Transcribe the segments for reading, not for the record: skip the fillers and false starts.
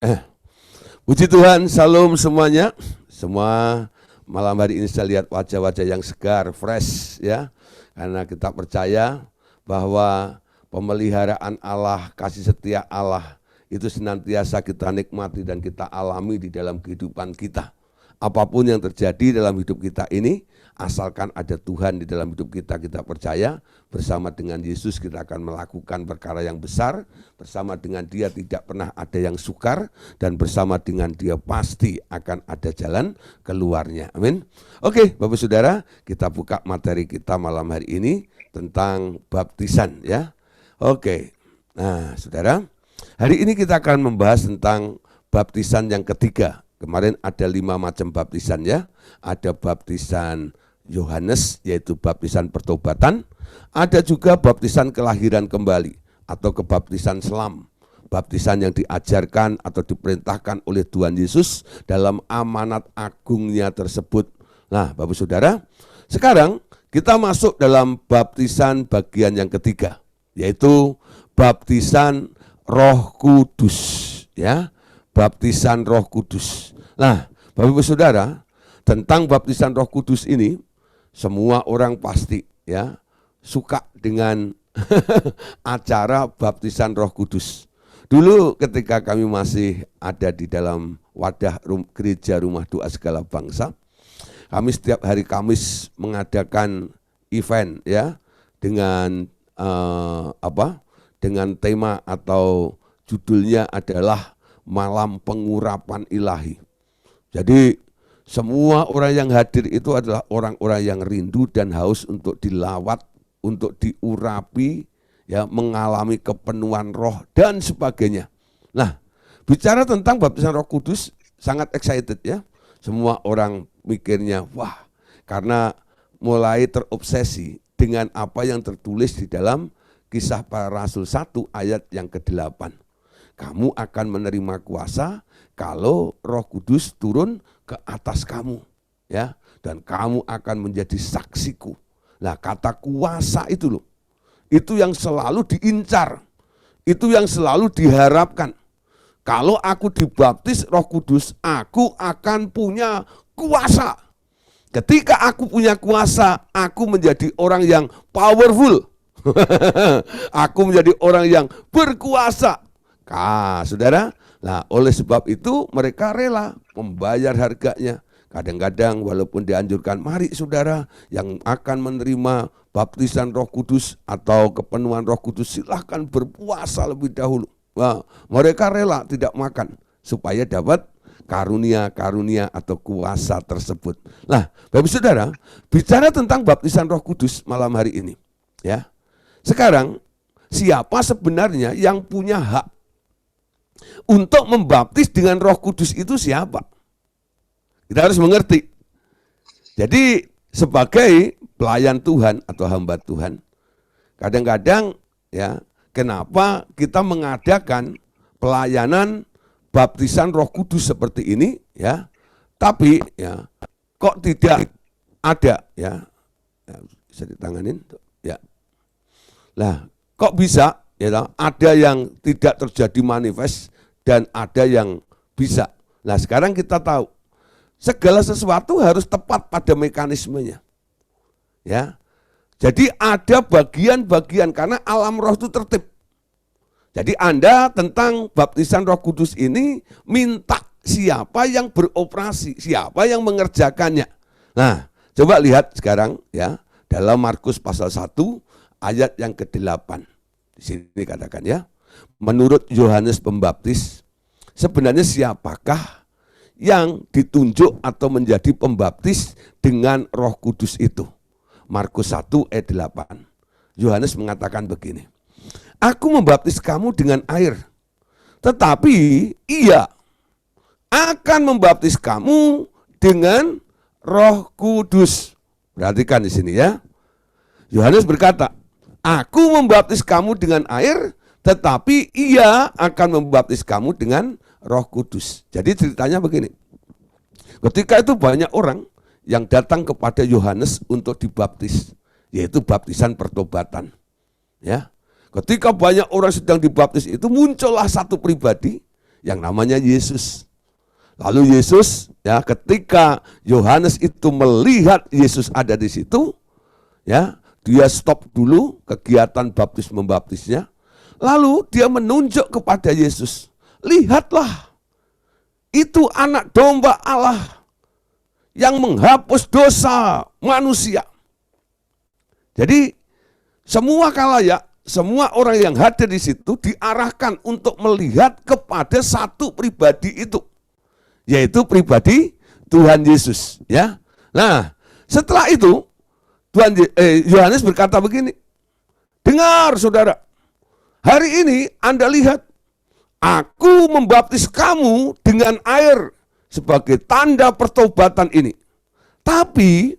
Eh, Puji Tuhan, salam semuanya. Semua malam hari ini saya lihat wajah-wajah yang segar, fresh ya. Karena kita percaya bahwa pemeliharaan Allah, kasih setia Allah itu senantiasa kita nikmati dan kita alami di dalam kehidupan kita. Apapun yang terjadi dalam hidup kita ini, asalkan ada Tuhan di dalam hidup kita, kita percaya bersama dengan Yesus kita akan melakukan perkara yang besar. Bersama dengan Dia tidak pernah ada yang sukar, dan bersama dengan Dia pasti akan ada jalan keluarnya. Amin. Oke, Bapak Saudara, kita buka materi kita malam hari ini tentang baptisan ya. Oke. Nah, Saudara, hari ini kita akan membahas tentang baptisan yang ketiga. Kemarin ada 5 macam baptisan ya. Ada baptisan Yohanes, yaitu baptisan pertobatan. Ada juga baptisan kelahiran kembali atau kebaptisan selam. Baptisan yang diajarkan atau diperintahkan oleh Tuhan Yesus dalam amanat agungnya tersebut. Nah, Bapak Saudara, sekarang kita masuk dalam baptisan bagian yang ketiga, yaitu baptisan Roh Kudus ya. Baptisan Roh Kudus. Nah, Bapak Ibu Saudara, tentang baptisan Roh Kudus ini semua orang pasti ya suka dengan acara baptisan Roh Kudus. Dulu ketika kami masih ada di dalam wadah gereja Rumah Doa Segala Bangsa, kami setiap hari Kamis mengadakan event ya dengan dengan tema atau judulnya adalah Malam Pengurapan Ilahi. Jadi semua orang yang hadir itu adalah orang-orang yang rindu dan haus untuk dilawat, untuk diurapi, ya, mengalami kepenuhan roh dan sebagainya. Nah, bicara tentang baptisan Roh Kudus sangat excited ya. Semua orang mikirnya, wah, karena mulai terobsesi dengan apa yang tertulis di dalam Kisah Para Rasul 1 ayat yang ke-8. Kamu akan menerima kuasa kalau Roh Kudus turun ke atas kamu, ya, dan kamu akan menjadi saksiku. Nah, kata kuasa itu loh, itu yang selalu diincar, itu yang selalu diharapkan. Kalau aku dibaptis Roh Kudus, aku akan punya kuasa. Ketika aku punya kuasa, aku menjadi orang yang powerful. Aku menjadi orang yang berkuasa. Saudara, nah oleh sebab itu mereka rela membayar harganya. Kadang-kadang walaupun dianjurkan, mari saudara yang akan menerima baptisan Roh Kudus atau kepenuhan Roh Kudus silahkan berpuasa lebih dahulu. Nah, mereka rela tidak makan supaya dapat karunia-karunia atau kuasa tersebut. Nah, Bapak Saudara, bicara tentang baptisan Roh Kudus malam hari ini, ya. Sekarang siapa sebenarnya yang punya hak untuk membaptis dengan Roh Kudus itu siapa? Kita harus mengerti. Jadi sebagai pelayan Tuhan atau hamba Tuhan, kadang-kadang ya, kenapa kita mengadakan pelayanan baptisan Roh Kudus seperti ini ya, tapi ya kok tidak ada ya, bisa ditanganin ya. Lah, kok bisa ya, ada yang tidak terjadi manifest dan ada yang bisa. Nah, sekarang kita tahu segala sesuatu harus tepat pada mekanismenya. Ya. Jadi ada bagian-bagian karena alam roh itu tertib. Jadi Anda tentang baptisan Roh Kudus ini minta siapa yang beroperasi, siapa yang mengerjakannya. Nah, coba lihat sekarang ya dalam Markus pasal 1 ayat yang ke-8. Di sini katakan ya, menurut Yohanes Pembaptis, sebenarnya siapakah yang ditunjuk atau menjadi pembaptis dengan Roh Kudus itu? Markus 1 ayat 8. Yohanes mengatakan begini, aku membaptis kamu dengan air, tetapi Ia akan membaptis kamu dengan Roh Kudus. Perhatikan di sini ya. Yohanes berkata, aku membaptis kamu dengan air, tetapi Ia akan membaptis kamu dengan Roh Kudus. Jadi ceritanya begini. Ketika itu banyak orang yang datang kepada Yohanes untuk dibaptis, yaitu baptisan pertobatan. Ya. Ketika banyak orang sedang dibaptis itu muncullah satu pribadi yang namanya Yesus. Lalu Yesus, ya, ketika Yohanes itu melihat Yesus ada di situ, ya, dia stop dulu kegiatan baptis membaptisnya. Lalu dia menunjuk kepada Yesus. Lihatlah, itu anak domba Allah yang menghapus dosa manusia. Jadi semua khalayak, semua orang yang hadir di situ diarahkan untuk melihat kepada satu pribadi itu, yaitu pribadi Tuhan Yesus, ya. Nah, setelah itu Yohanes berkata begini, dengar saudara, hari ini Anda lihat, aku membaptis kamu dengan air sebagai tanda pertobatan ini. Tapi,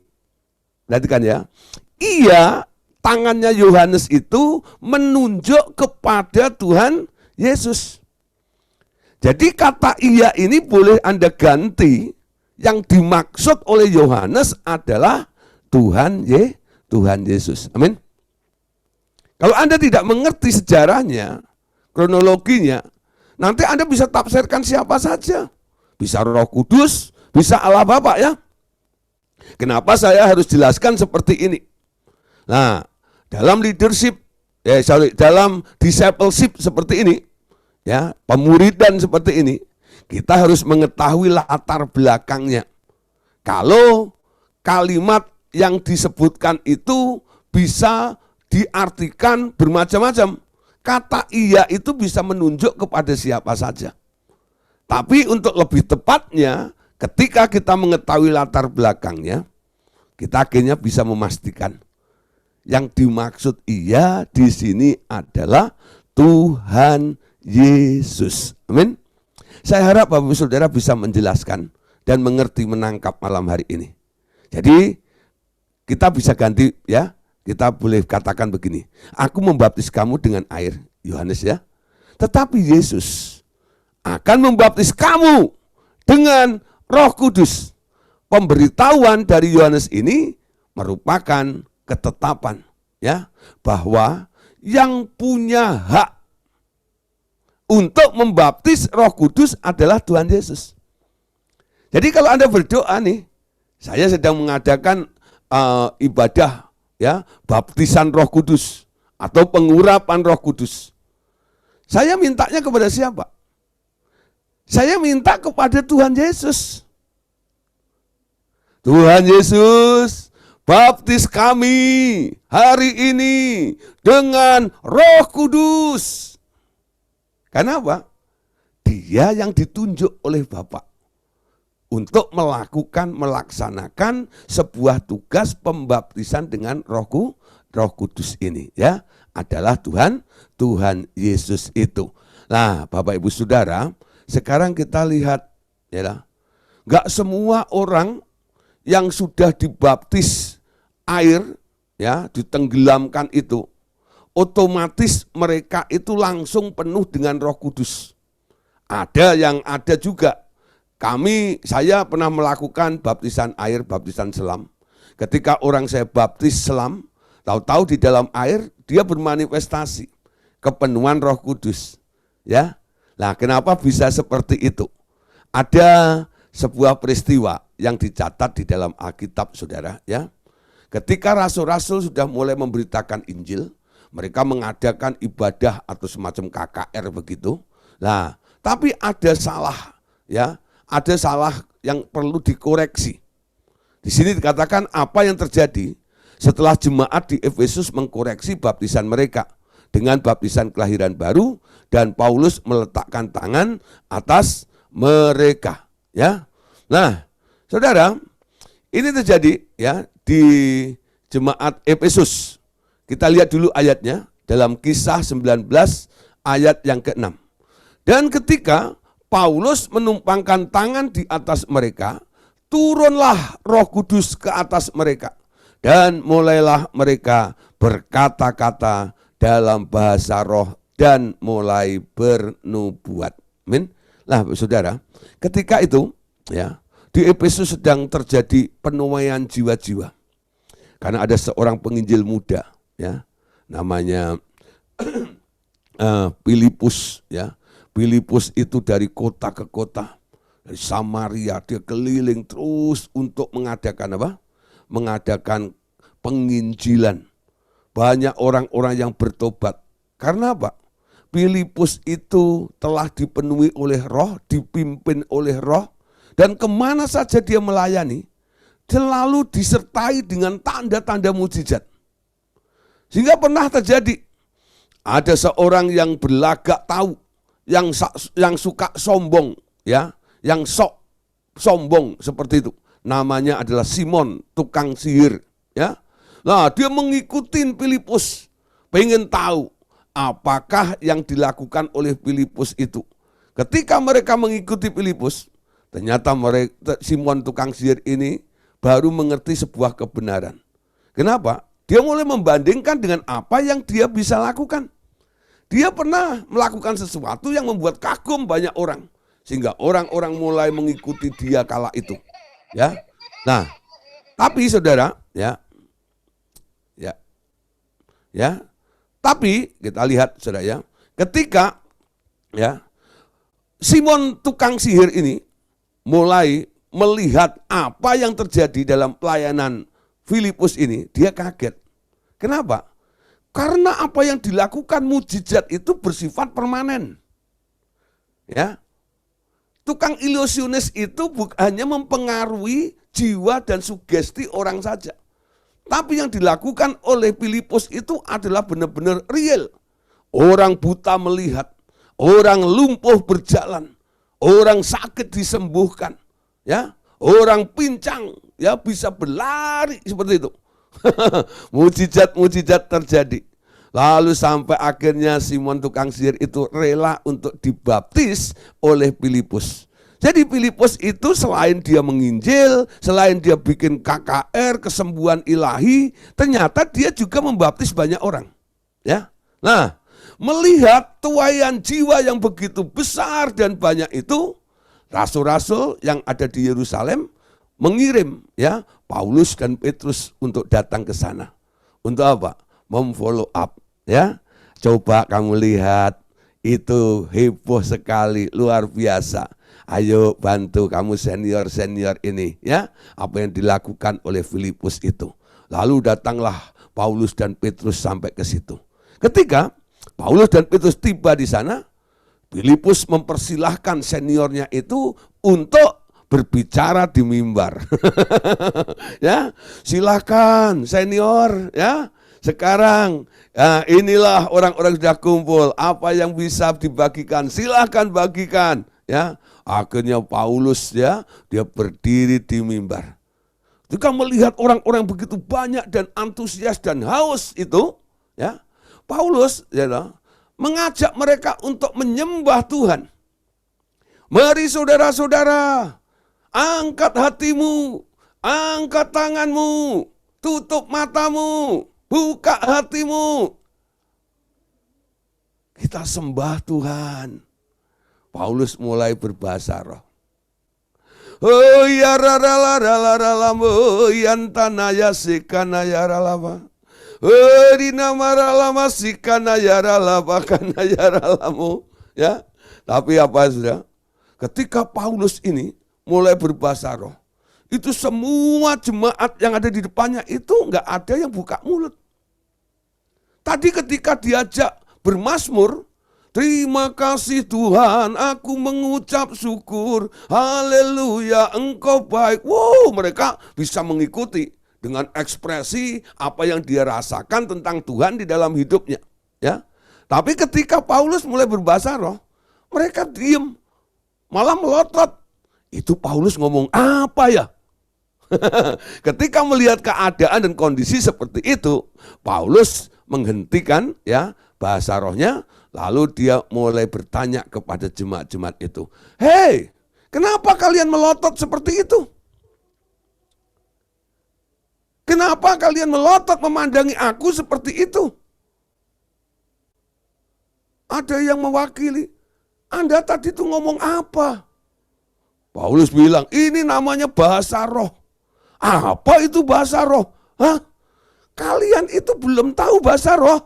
perhatikan ya, tangannya Yohanes itu menunjuk kepada Tuhan Yesus. Jadi kata iya ini boleh Anda ganti, yang dimaksud oleh Yohanes adalah Tuhan Yesus. Amin. Kalau Anda tidak mengerti sejarahnya, kronologinya, nanti Anda bisa tafsirkan siapa saja. Bisa Roh Kudus, bisa Allah Bapa, ya. Kenapa saya harus jelaskan seperti ini? Nah, dalam leadership, dalam discipleship seperti ini, ya, pemuridan seperti ini, kita harus mengetahui latar belakangnya. Kalau kalimat yang disebutkan itu bisa diartikan bermacam-macam. Kata iya itu bisa menunjuk kepada siapa saja. Tapi untuk lebih tepatnya, ketika kita mengetahui latar belakangnya, kita akhirnya bisa memastikan yang dimaksud iya di sini adalah Tuhan Yesus. Amin. Saya harap Bapak Saudara bisa menjelaskan dan mengerti, menangkap malam hari ini. Jadi kita bisa ganti, ya. Kita boleh katakan begini, aku membaptis kamu dengan air, Yohanes, ya. Tetapi Yesus akan membaptis kamu dengan Roh Kudus. Pemberitahuan dari Yohanes ini merupakan ketetapan, ya, bahwa yang punya hak untuk membaptis Roh Kudus adalah Tuhan Yesus. Jadi kalau Anda berdoa nih, saya sedang mengadakan ibadah, ya, baptisan Roh Kudus atau pengurapan Roh Kudus. Saya mintanya kepada siapa? Saya minta kepada Tuhan Yesus. Tuhan Yesus, baptis kami hari ini dengan Roh Kudus. Kenapa? Dia yang ditunjuk oleh Bapa untuk melaksanakan sebuah tugas pembaptisan dengan Roh Kudus ini, ya, adalah Tuhan Yesus itu. Nah, Bapak Ibu Saudara, sekarang kita lihat, ya, enggak semua orang yang sudah dibaptis air, ya, ditenggelamkan itu, otomatis mereka itu langsung penuh dengan Roh Kudus. Ada yang ada juga. Saya pernah melakukan baptisan air, baptisan selam. Ketika orang saya baptis selam, tahu-tahu di dalam air dia bermanifestasi kepenuhan Roh Kudus, ya. Nah, kenapa bisa seperti itu? Ada sebuah peristiwa yang dicatat di dalam Alkitab, saudara, ya. Ketika rasul-rasul sudah mulai memberitakan Injil, mereka mengadakan ibadah atau semacam KKR begitu. Nah, tapi ada salah, ya. Ada salah yang perlu dikoreksi. Di sini dikatakan apa yang terjadi setelah jemaat di Efesus mengkoreksi baptisan mereka dengan baptisan kelahiran baru, dan Paulus meletakkan tangan atas mereka, ya. Nah, saudara, ini terjadi, ya, di jemaat Efesus. Kita lihat dulu ayatnya dalam Kisah 19 ayat yang ke-6. Dan ketika Paulus menumpangkan tangan di atas mereka, turunlah Roh Kudus ke atas mereka, dan mulailah mereka berkata-kata dalam bahasa roh dan mulai bernubuat. Amin. Nah, saudara, ketika itu, ya, di Efesus sedang terjadi penuaian jiwa-jiwa. Karena ada seorang penginjil muda, ya, namanya Filipus, ya. Filipus itu dari kota ke kota, dari Samaria dia keliling terus untuk mengadakan apa? Mengadakan penginjilan. Banyak orang-orang yang bertobat. Karena apa? Filipus itu telah dipenuhi oleh Roh, dipimpin oleh Roh, dan kemana saja dia melayani, selalu disertai dengan tanda-tanda mujizat. Sehingga pernah terjadi, ada seorang yang berlagak tahu, yang suka sombong, ya, yang sok sombong seperti itu. Namanya adalah Simon, tukang sihir, ya. Nah, dia mengikuti Filipus, pengen tahu apakah yang dilakukan oleh Filipus itu. Ketika mereka mengikuti Filipus, ternyata Simon tukang sihir ini baru mengerti sebuah kebenaran. Kenapa? Dia mulai membandingkan dengan apa yang dia bisa lakukan. Dia pernah melakukan sesuatu yang membuat kagum banyak orang, sehingga orang-orang mulai mengikuti dia kala itu. Ya, nah, tapi saudara, tapi kita lihat saudara ya, ketika Simon tukang sihir ini mulai melihat apa yang terjadi dalam pelayanan Filipus ini, dia kaget. Kenapa? Karena apa yang dilakukan mujizat itu bersifat permanen. Ya. Tukang ilusionis itu hanya mempengaruhi jiwa dan sugesti orang saja. Tapi yang dilakukan oleh Filipus itu adalah benar-benar real. Orang buta melihat, orang lumpuh berjalan, orang sakit disembuhkan, ya, orang pincang ya bisa berlari seperti itu. Mujizat-mujizat terjadi. Lalu sampai akhirnya Simon tukang sihir itu rela untuk dibaptis oleh Filipus. Jadi Filipus itu selain dia menginjil, selain dia bikin KKR, kesembuhan ilahi, ternyata dia juga membaptis banyak orang. Ya. Nah, melihat tuaian jiwa yang begitu besar dan banyak itu, rasul-rasul yang ada di Yerusalem mengirim ya Paulus dan Petrus untuk datang ke sana. Untuk apa? Memfollow up, ya. Coba kamu lihat, itu heboh sekali, luar biasa. Ayo bantu kamu senior-senior ini, ya. Apa yang dilakukan oleh Filipus itu. Lalu datanglah Paulus dan Petrus sampai ke situ. Ketika Paulus dan Petrus tiba di sana, Filipus mempersilahkan seniornya itu untuk berbicara di mimbar. Ya, silakan senior, ya. Sekarang inilah orang-orang sudah kumpul, apa yang bisa dibagikan silakan bagikan, ya. Akhirnya Paulus ya, dia berdiri di mimbar. Ketika melihat orang-orang begitu banyak dan antusias dan haus itu, ya, Paulus ya, mengajak mereka untuk menyembah Tuhan. Mari saudara-saudara, angkat hatimu, angkat tanganmu, tutup matamu, buka hatimu. Kita sembah Tuhan. Paulus mulai berbahasa roh. Oh ya raralalalalamu yantanaya sikana yaralama. Oh dinamaralama sikana yaralama kana yaralamu. Ya, tapi apa sudah? Ketika Paulus ini mulai berbahasa roh, itu semua jemaat yang ada di depannya itu enggak ada yang buka mulut. Tadi ketika diajak bermazmur, terima kasih Tuhan, aku mengucap syukur, haleluya, engkau baik. Wow, mereka bisa mengikuti dengan ekspresi apa yang dia rasakan tentang Tuhan di dalam hidupnya. Ya, tapi ketika Paulus mulai berbahasa roh, mereka diam, malah melotot. Itu Paulus ngomong apa ya? Ketika melihat keadaan dan kondisi seperti itu, Paulus menghentikan ya bahasa rohnya, lalu dia mulai bertanya kepada jemaat-jemaat itu, "Hei, kenapa kalian melotot seperti itu? Kenapa kalian melotot memandangi aku seperti itu? Ada yang mewakili, Anda tadi itu ngomong apa?" Paulus bilang, ini namanya bahasa roh. Apa itu bahasa roh? Hah? Kalian itu belum tahu bahasa roh?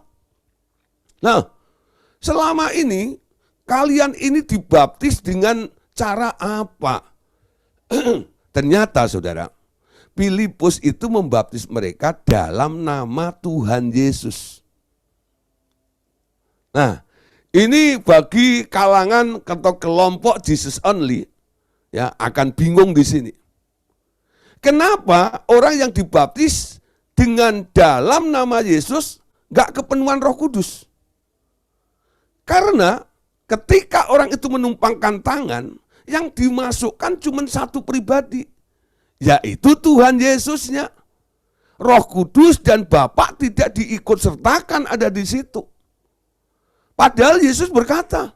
Nah, selama ini kalian ini dibaptis dengan cara apa? Ternyata saudara, Filipus itu membaptis mereka dalam nama Tuhan Yesus. Nah, ini bagi kalangan atau kelompok Jesus only, ya akan bingung di sini. Kenapa orang yang dibaptis dengan dalam nama Yesus gak kepenuhan Roh Kudus? Karena ketika orang itu menumpangkan tangan, yang dimasukkan cuma satu pribadi, yaitu Tuhan Yesusnya. Roh Kudus dan Bapa tidak diikut sertakan ada di situ. Padahal Yesus berkata,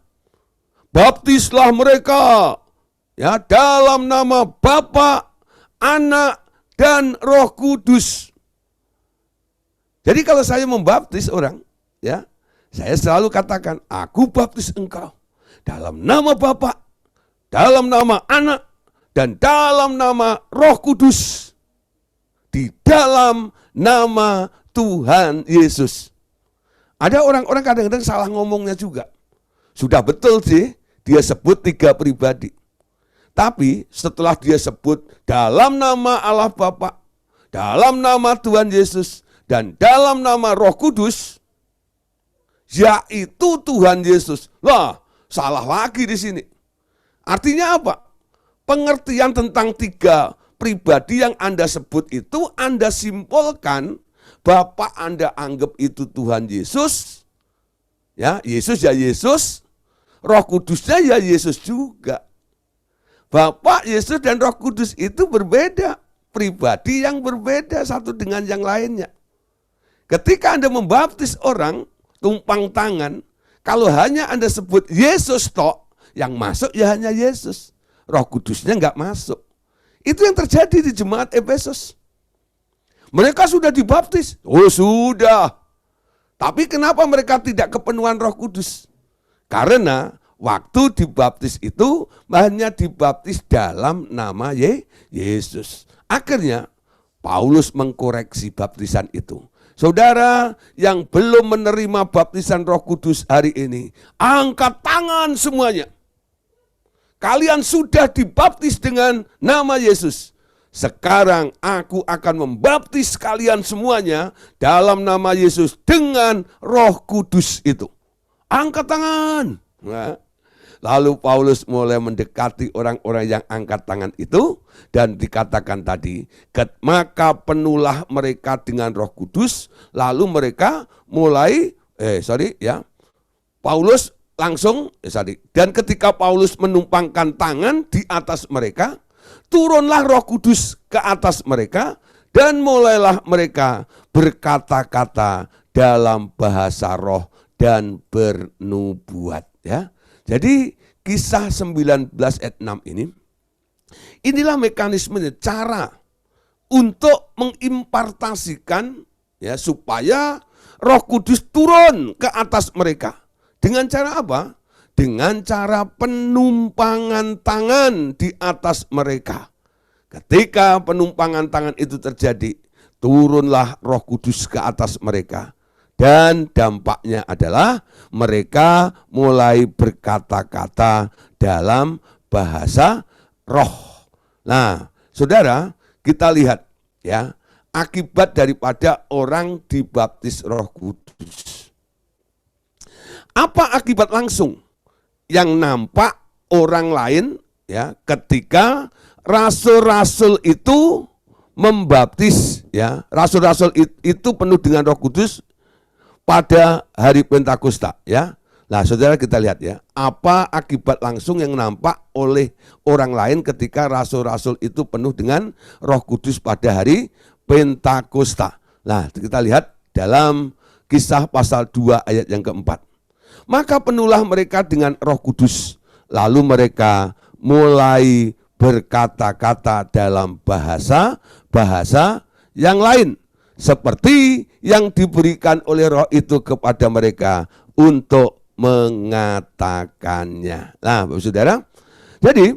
baptislah mereka ya dalam nama Bapa, Anak, dan Roh Kudus. Jadi kalau saya membaptis orang, ya, saya selalu katakan, aku baptis engkau dalam nama Bapa, dalam nama Anak, dan dalam nama Roh Kudus. Di dalam nama Tuhan Yesus. Ada orang-orang kadang-kadang salah ngomongnya juga. Sudah betul sih, dia sebut 3 pribadi. Tapi setelah dia sebut dalam nama Allah Bapa, dalam nama Tuhan Yesus, dan dalam nama Roh Kudus, yaitu Tuhan Yesus. Lah, salah lagi di sini. Artinya apa? Pengertian tentang 3 pribadi yang Anda sebut itu Anda simpulkan Bapa Anda anggap itu Tuhan Yesus. Ya, Yesus ya Yesus. Roh Kudusnya ya Yesus juga. Bapa, Yesus, dan Roh Kudus itu berbeda. Pribadi yang berbeda satu dengan yang lainnya. Ketika Anda membaptis orang, tumpang tangan, kalau hanya Anda sebut Yesus tok, yang masuk ya hanya Yesus. Roh Kudusnya enggak masuk. Itu yang terjadi di jemaat Efesus. Mereka sudah dibaptis. Oh sudah. Tapi kenapa mereka tidak kepenuhan Roh Kudus? Karena waktu dibaptis itu hanya dibaptis dalam nama Yesus. Akhirnya Paulus mengkoreksi baptisan itu. Saudara yang belum menerima baptisan Roh Kudus hari ini, angkat tangan semuanya. Kalian sudah dibaptis dengan nama Yesus. Sekarang aku akan membaptis kalian semuanya dalam nama Yesus dengan Roh Kudus itu. Angkat tangan. Nah, lalu Paulus mulai mendekati orang-orang yang angkat tangan itu. Dan dikatakan tadi, maka penuhlah mereka dengan Roh Kudus. Lalu mereka mulai, Paulus langsung, dan ketika Paulus menumpangkan tangan di atas mereka, turunlah Roh Kudus ke atas mereka, dan mulailah mereka berkata-kata dalam bahasa roh dan bernubuat. Ya. Jadi Kisah 19 ayat 6 ini, inilah mekanismenya, cara untuk mengimpartasikan ya supaya Roh Kudus turun ke atas mereka. Dengan cara apa? Dengan cara penumpangan tangan di atas mereka. Ketika penumpangan tangan itu terjadi, turunlah Roh Kudus ke atas mereka. Dan dampaknya adalah mereka mulai berkata-kata dalam bahasa roh. Nah, saudara, kita lihat ya, akibat daripada orang dibaptis Roh Kudus. Apa akibat langsung yang nampak orang lain ya ketika rasul-rasul itu membaptis ya, rasul-rasul itu penuh dengan Roh Kudus pada hari Pentakosta ya. Nah, saudara kita lihat ya, apa akibat langsung yang nampak oleh orang lain ketika rasul-rasul itu penuh dengan Roh Kudus pada hari Pentakosta. Nah, kita lihat dalam Kisah pasal 2 ayat yang keempat. Maka penuhlah mereka dengan Roh Kudus, lalu mereka mulai berkata-kata dalam bahasa yang lain, seperti yang diberikan oleh Roh itu kepada mereka untuk mengatakannya. Nah, Bapak Saudara, jadi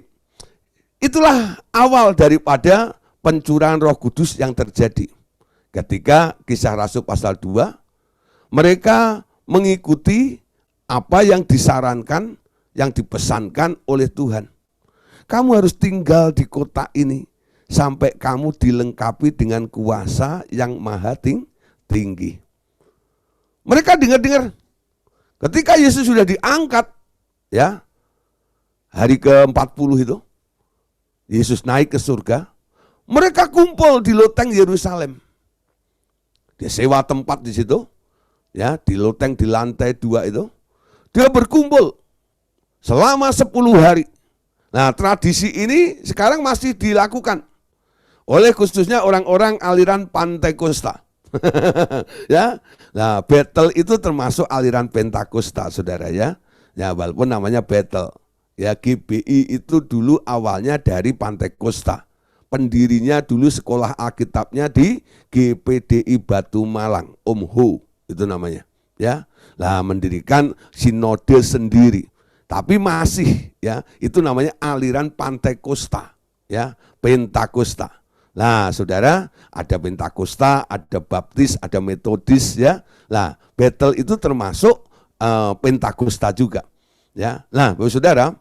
itulah awal daripada pencurahan Roh Kudus yang terjadi. Ketika Kisah Rasul pasal 2, mereka mengikuti apa yang disarankan yang dipesankan oleh Tuhan. Kamu harus tinggal di kota ini sampai kamu dilengkapi dengan kuasa yang maha tinggi. Mereka dengar-dengar. Ketika Yesus sudah diangkat, ya, hari ke-40 itu, Yesus naik ke surga, mereka kumpul di loteng Yerusalem. Dia sewa tempat di situ, ya, di loteng di lantai 2 itu. Dia berkumpul selama 10 hari. Nah, tradisi ini sekarang masih dilakukan oleh khususnya orang-orang aliran Pentakosta. Ya. Nah, Bethel itu termasuk aliran Pentakosta, Saudara, ya. Ya, walaupun namanya Bethel. Ya, GBI itu dulu awalnya dari Pentakosta. Pendirinya dulu sekolah Alkitabnya di GPDI Batu Malang, Om Ho itu namanya, ya. Lah mendirikan sinode sendiri. Tapi masih, ya, itu namanya aliran Pentakosta, ya, Pentakosta. Nah, Saudara, ada Pentakosta, ada Baptis, ada Metodis, ya. Nah, Bethel itu termasuk Pentakosta juga, ya. Nah, Saudara,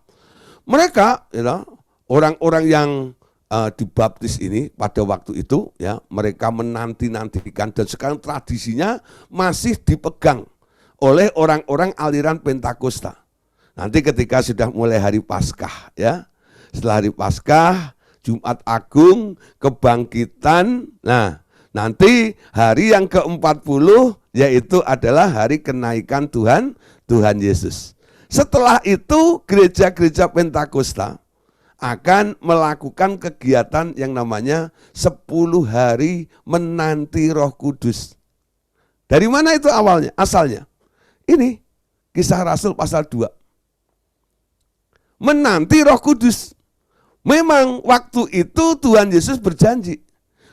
mereka, ya, orang-orang yang dibaptis ini pada waktu itu, ya, mereka menanti-nantikan, dan sekarang tradisinya masih dipegang oleh orang-orang aliran Pentakosta. Nanti ketika sudah mulai hari Paskah, ya, setelah hari Paskah, Jumat Agung, kebangkitan, nah nanti hari yang ke-40 yaitu adalah hari kenaikan Tuhan Yesus. Setelah itu gereja-gereja Pentakosta akan melakukan kegiatan yang namanya 10 hari menanti Roh Kudus. Dari mana itu awalnya? Asalnya. Ini Kisah Rasul pasal 2. Menanti Roh Kudus. Memang waktu itu Tuhan Yesus berjanji,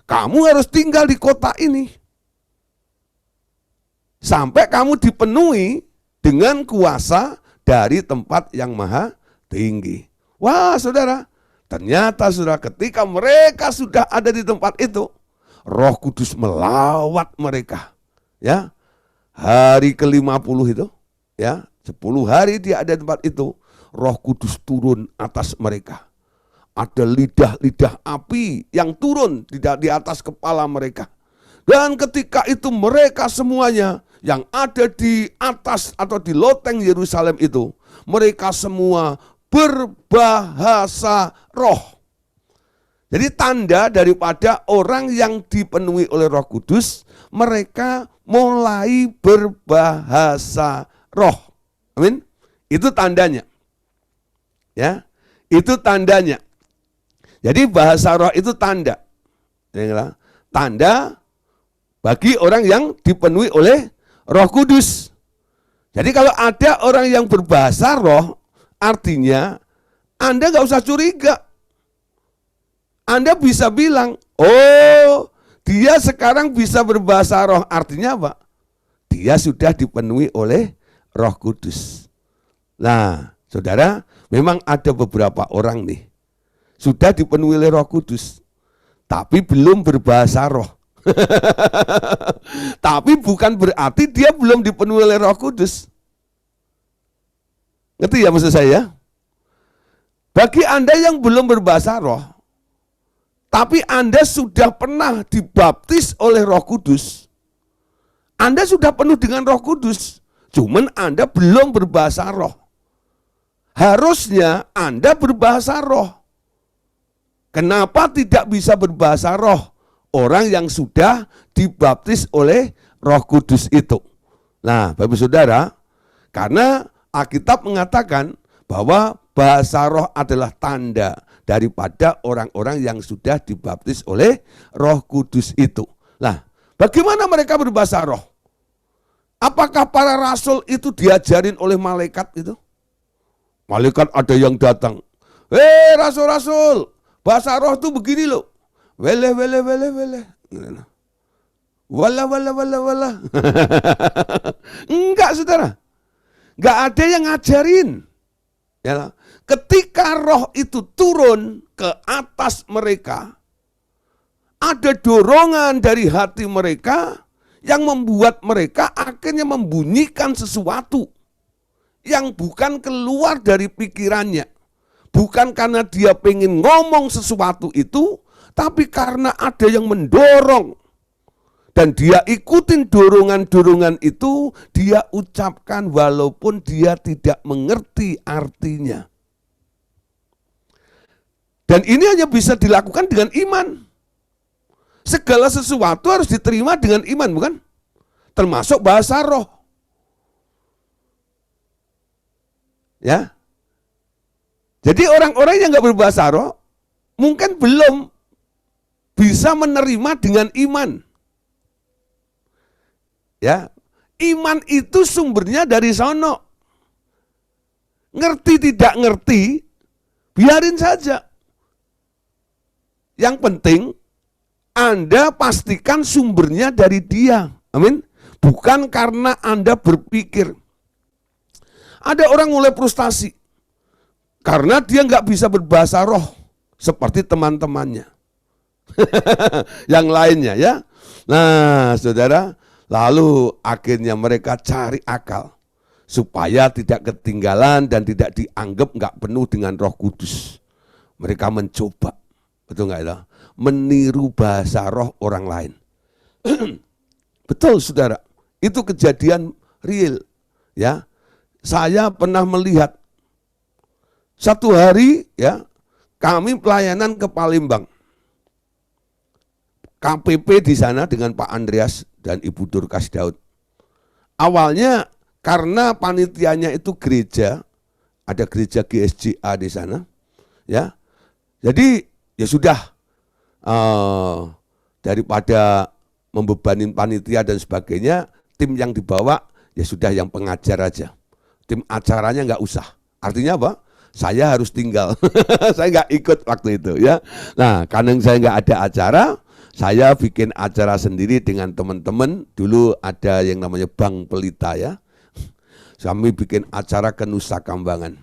kamu harus tinggal di kota ini sampai kamu dipenuhi dengan kuasa dari tempat yang maha tinggi. Wah, Saudara, ternyata Saudara, ketika mereka sudah ada di tempat itu, Roh Kudus melawat mereka. Ya, hari ke-50 itu, ya, 10 hari dia ada di tempat itu, Roh Kudus turun atas mereka. Ada lidah-lidah api yang turun di atas kepala mereka. Dan ketika itu mereka semuanya yang ada di atas atau di loteng Yerusalem itu, mereka semua berbahasa roh. Jadi tanda daripada orang yang dipenuhi oleh Roh Kudus, mereka mulai berbahasa roh. Amin. Itu tandanya. Ya. Itu tandanya. Jadi bahasa roh itu tanda. Tanda bagi orang yang dipenuhi oleh Roh Kudus. Jadi kalau ada orang yang berbahasa roh, artinya Anda nggak usah curiga. Anda bisa bilang, oh, dia sekarang bisa berbahasa roh. Artinya apa? Dia sudah dipenuhi oleh Roh Kudus. Nah, Saudara, memang ada beberapa orang nih sudah dipenuhi oleh Roh Kudus, tapi belum berbahasa roh. Tapi bukan berarti dia belum dipenuhi oleh Roh Kudus. Ngerti ya maksud saya? Bagi Anda yang belum berbahasa roh, tapi Anda sudah pernah dibaptis oleh Roh Kudus, Anda sudah penuh dengan Roh Kudus, cuman Anda belum berbahasa roh. Harusnya Anda berbahasa roh. Kenapa tidak bisa berbahasa roh orang yang sudah dibaptis oleh Roh Kudus itu? Nah, Bapak Saudara, karena Alkitab mengatakan bahwa bahasa roh adalah tanda daripada orang-orang yang sudah dibaptis oleh Roh Kudus itu. Nah, bagaimana mereka berbahasa roh? Apakah para rasul itu diajarin oleh malaikat itu? Malaikat ada yang datang, rasul-rasul, bahasa roh tuh begini loh. Wele. Wala. Enggak, Saudara. Enggak ada yang ngajarin. Ya, ketika roh itu turun ke atas mereka, ada dorongan dari hati mereka yang membuat mereka akhirnya membunyikan sesuatu yang bukan keluar dari pikirannya. Bukan karena dia pengen ngomong sesuatu itu, tapi karena ada yang mendorong. Dan dia ikutin dorongan-dorongan itu, dia ucapkan walaupun dia tidak mengerti artinya. Dan ini hanya bisa dilakukan dengan iman. Segala sesuatu harus diterima dengan iman, bukan? Termasuk bahasa roh. Ya. Jadi orang-orang yang nggak berbahasa roh mungkin belum bisa menerima dengan iman. Ya, iman itu sumbernya dari sono. Ngerti tidak ngerti, biarin saja. Yang penting Anda pastikan sumbernya dari Dia. Amin. Bukan karena Anda berpikir. Ada orang mulai frustasi karena dia nggak bisa berbahasa roh seperti teman-temannya. Yang lainnya ya. Nah, saudara, lalu akhirnya mereka cari akal supaya tidak ketinggalan dan tidak dianggap nggak penuh dengan Roh Kudus. Mereka mencoba, betul nggak itu? Meniru bahasa roh orang lain. Betul, saudara. Itu kejadian real, ya. Saya pernah melihat satu hari, ya, kami pelayanan ke Palembang. KPP di sana dengan Pak Andreas dan Ibu Dorcas Daud. Awalnya karena panitianya itu gereja, ada gereja GSJA di sana, ya. Jadi ya sudah, daripada membebanin panitia dan sebagainya, tim yang dibawa ya sudah yang pengajar aja. Tim acaranya nggak usah. Artinya apa? Saya harus tinggal. Saya nggak ikut waktu itu ya. Nah, karena saya nggak ada acara, saya bikin acara sendiri dengan teman-teman. Dulu ada yang namanya Bank Pelita ya. Kami bikin acara ke Nusa Kambangan.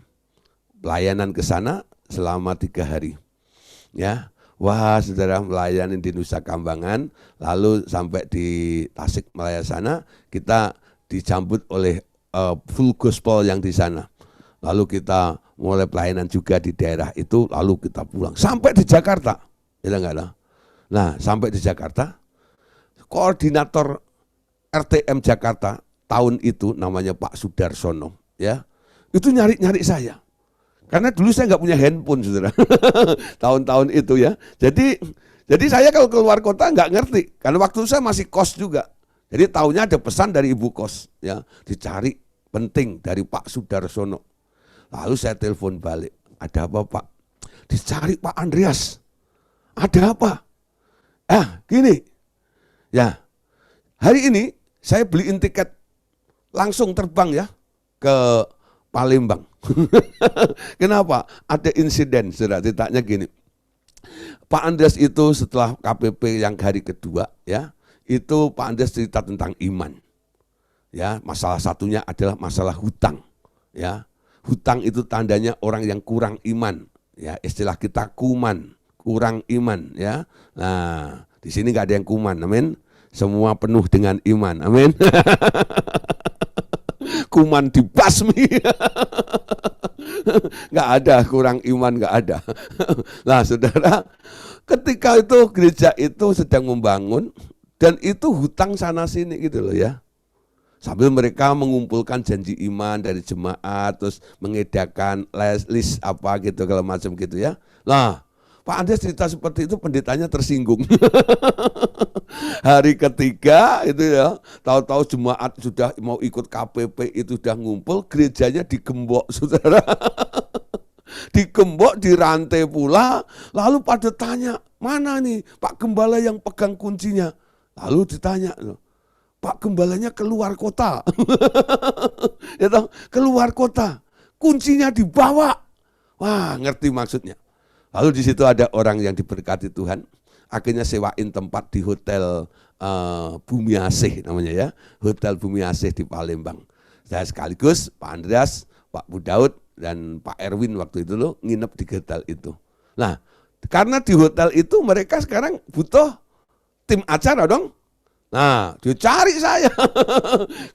Pelayanan ke sana selama 3 hari. Ya. Wah, saudara, melayani di Nusa Kambangan, lalu sampai di Tasikmalaya sana, kita disambut oleh full gospel yang di sana. Lalu kita mulai pelayanan juga di daerah itu, lalu kita pulang. Sampai di Jakarta, ya enggak ada. Nah, sampai di Jakarta, koordinator RTM Jakarta tahun itu namanya Pak Sudarsono, ya, itu nyari-nyari saya. Karena dulu saya nggak punya handphone, saudara. Tahun-tahun itu ya. Jadi saya kalau keluar kota nggak ngerti. Karena waktu saya masih kos juga. Jadi tahunya ada pesan dari ibu kos, ya, dicari penting dari Pak Sudarsono. Lalu saya telepon balik. Ada apa, Pak? Dicari Pak Andreas. Ada apa? Gini. Ya. Hari ini saya beliin tiket langsung terbang ya ke Palembang. Kenapa? Ada insiden, saudara. Ceritanya gini. Pak Andreas itu setelah KPP yang hari kedua, ya, itu Pak Andreas cerita tentang iman. Ya, masalah satunya adalah masalah hutang. Ya, hutang itu tandanya orang yang kurang iman. Ya, istilah kita kuman, kurang iman. Ya, nah di sini nggak ada yang kuman, amin. Semua penuh dengan iman, amin. Kuman dibasmi. Nggak ada, kurang iman nggak ada. Nah, saudara, ketika itu gereja itu sedang membangun dan itu hutang sana sini gitu loh ya. Sambil mereka mengumpulkan janji iman dari jemaat, terus mengedarkan list apa gitu kalau macam gitu ya. Nah, Pak Andreas cerita seperti itu, pendetanya tersinggung. Hari ketiga itu ya, tahu-tahu jemaat sudah mau ikut KPP itu sudah ngumpul, gerejanya digembok, saudara. Digembok, dirantai pula, lalu pada tanya, mana nih Pak Gembala yang pegang kuncinya? Lalu ditanya, Pak Gembalanya keluar kota. Ya toh, keluar kota, kuncinya dibawa. Wah, ngerti maksudnya. Lalu di situ ada orang yang diberkati Tuhan, akhirnya sewain tempat di hotel Bumi Asih namanya ya, Hotel Bumi Asih di Palembang. Saya sekaligus Pak Andreas, Pak Bu Daud dan Pak Erwin waktu itu loh nginep di hotel itu. Nah, karena di hotel itu mereka sekarang butuh tim acara dong. Nah, dia cari saya.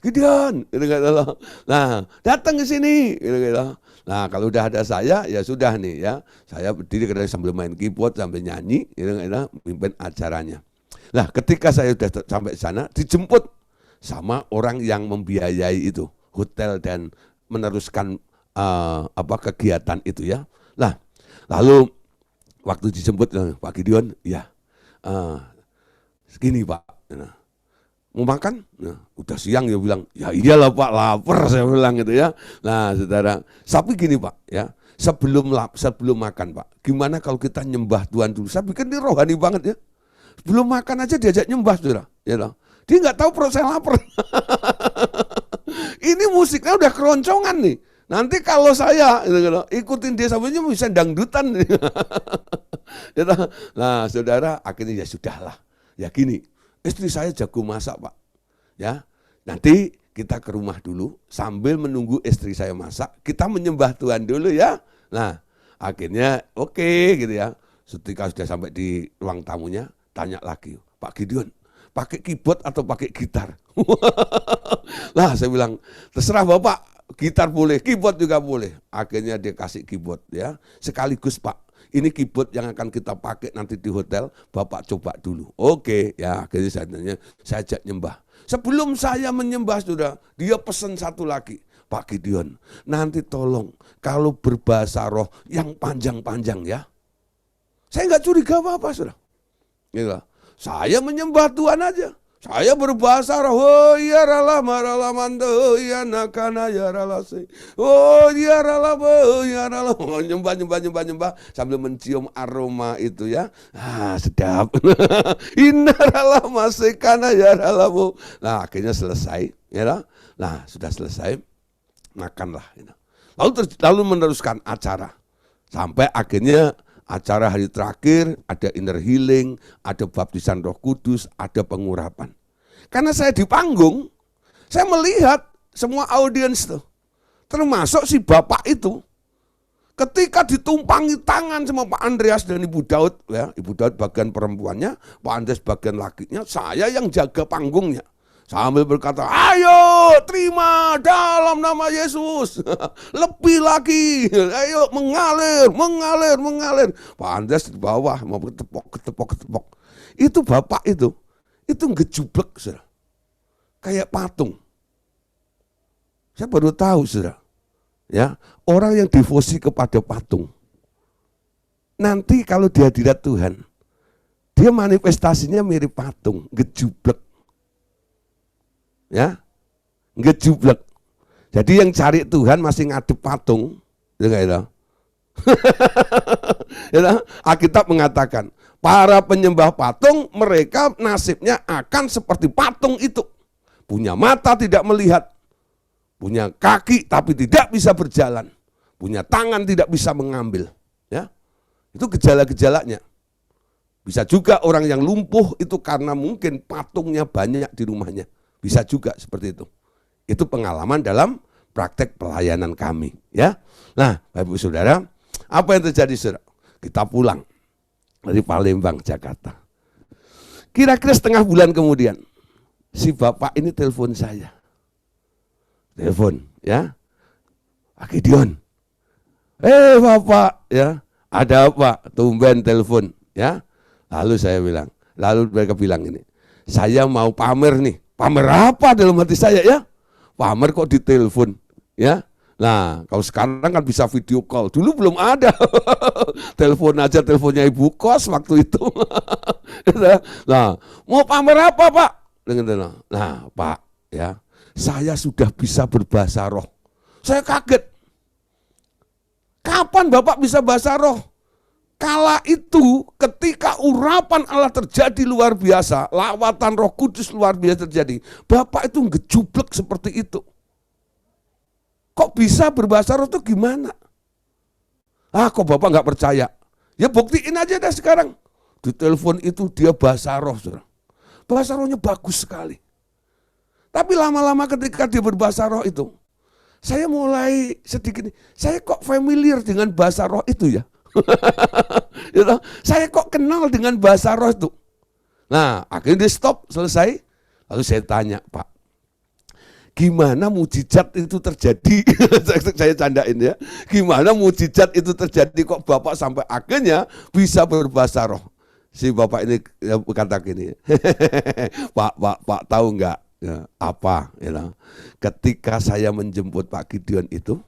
Gideon, gitu, gitu. Nah, datang ke sini, gitu, gitu. Nah, kalau udah ada saya, ya sudah nih ya. Saya berdiri sambil main keyboard, sambil nyanyi, gitu, gitu, mimpin acaranya. Nah, ketika saya sudah sampai di sana, dijemput sama orang yang membiayai itu, hotel dan meneruskan kegiatan itu ya. Nah, lalu waktu dijemput Pak Gideon, ya, segini Pak. Nah, mau makan? Nah, udah siang dia bilang, ya iyalah Pak, lapar saya bilang gitu ya. Nah, saudara, tapi gini Pak ya, sebelum makan Pak, gimana kalau kita nyembah Tuhan dulu? Saya pikir ini rohani banget ya. Belum makan aja diajak nyembah saudara. Ya, dia nggak tahu perut saya lapar. Ini musiknya udah keroncongan nih. Nanti kalau saya ikutin dia sampai bisa dangdutan. Nah, saudara, akhirnya ya sudahlah. Ya gini, istri saya jago masak Pak. Ya, nanti kita ke rumah dulu sambil menunggu istri saya masak. Kita menyembah Tuhan dulu ya. Nah, akhirnya oke gitu ya. Ketika sudah sampai di ruang tamunya, tanya lagi, Pak Gideon, pakai keyboard atau pakai gitar? Lah saya bilang, terserah Bapak, gitar boleh, keyboard juga boleh. Akhirnya dia kasih keyboard ya. Sekaligus Pak, ini keyboard yang akan kita pakai nanti di hotel, Bapak coba dulu. Oke, ya akhirnya saya ajak nyembah. Sebelum saya menyembah sudah, dia pesan satu lagi. Pak Gideon, nanti tolong kalau berbahasa roh yang panjang-panjang ya. Saya nggak curiga apa-apa sudah. Gitu. Saya menyembah Tuhan aja. Saya berbahasa roh, oh ya rala marala mando ya nakana ya rala se, oh ya rala bo ya rala, nyembah sambil mencium aroma itu ya, sedap. Inna rala masekana ya rala bo. Nah akhirnya selesai, ya nah sudah selesai, makanlah. Lalu meneruskan acara sampai akhirnya. Acara hari terakhir, ada inner healing, ada baptisan Roh Kudus, ada pengurapan. Karena saya di panggung, saya melihat semua audiens tuh, termasuk si bapak itu, ketika ditumpangi tangan sama Pak Andreas dan Ibu Daud, ya, Ibu Daud bagian perempuannya, Pak Andreas bagian lakinya, saya yang jaga panggungnya. Sambil berkata, ayo terima dalam nama Yesus. Lebih lagi, ayo mengalir. Pak Andreas di bawah, mau ketepok. Itu bapak itu ngejublek, saudara. Kayak patung. Saya baru tahu, saudara. Ya, orang yang devosi kepada patung. Nanti kalau di hadirat Tuhan, dia manifestasinya mirip patung, ngejublek. Ya, ngejublek. Jadi yang cari Tuhan masih ngadep patung, ya enggak itu? Alkitab mengatakan, para penyembah patung mereka nasibnya akan seperti patung itu. Punya mata tidak melihat, punya kaki tapi tidak bisa berjalan, punya tangan tidak bisa mengambil. Ya, itu gejala-gejalanya. Bisa juga orang yang lumpuh itu karena mungkin patungnya banyak di rumahnya. Bisa juga seperti itu. Itu pengalaman dalam praktek pelayanan kami. Ya, nah Bapak Ibu Saudara, apa yang terjadi saudara? Kita pulang dari Palembang, Jakarta. Kira-kira setengah bulan kemudian, si bapak ini telepon saya. Telepon, ya. Pak Gideon. Bapak, ya. Ada apa? Tumben telepon, ya. Lalu mereka bilang ini, saya mau pamer nih. Pamer apa dalam hati saya ya? Pamer kok ditelepon, ya. Nah, kalau sekarang kan bisa video call. Dulu belum ada. Telepon aja, teleponnya ibu kos waktu itu. Nah, mau pamer apa Pak? Nah Pak, ya, saya sudah bisa berbahasa roh. Saya kaget. Kapan Bapak bisa bahasa roh? Kala itu ketika urapan Allah terjadi luar biasa, lawatan Roh Kudus luar biasa terjadi, Bapak itu ngejublek seperti itu. Kok bisa berbahasa roh itu gimana? Kok Bapak nggak percaya? Ya buktiin aja deh sekarang. Di telepon itu dia bahasa roh, saudara. Bahasa rohnya bagus sekali. Tapi lama-lama ketika dia berbahasa roh itu, saya mulai sedikit, saya kok familiar dengan bahasa roh itu ya. Saya kok kenal dengan bahasa roh itu. Nah akhirnya dia stop, selesai. Lalu saya tanya, Pak, gimana mujizat itu terjadi? Saya candain ya. Gimana mujizat itu terjadi kok Bapak sampai akhirnya bisa berbahasa roh? Si Bapak ini kata gini, Pak tahu nggak ya, apa? Ya, ketika saya menjemput Pak Gideon itu,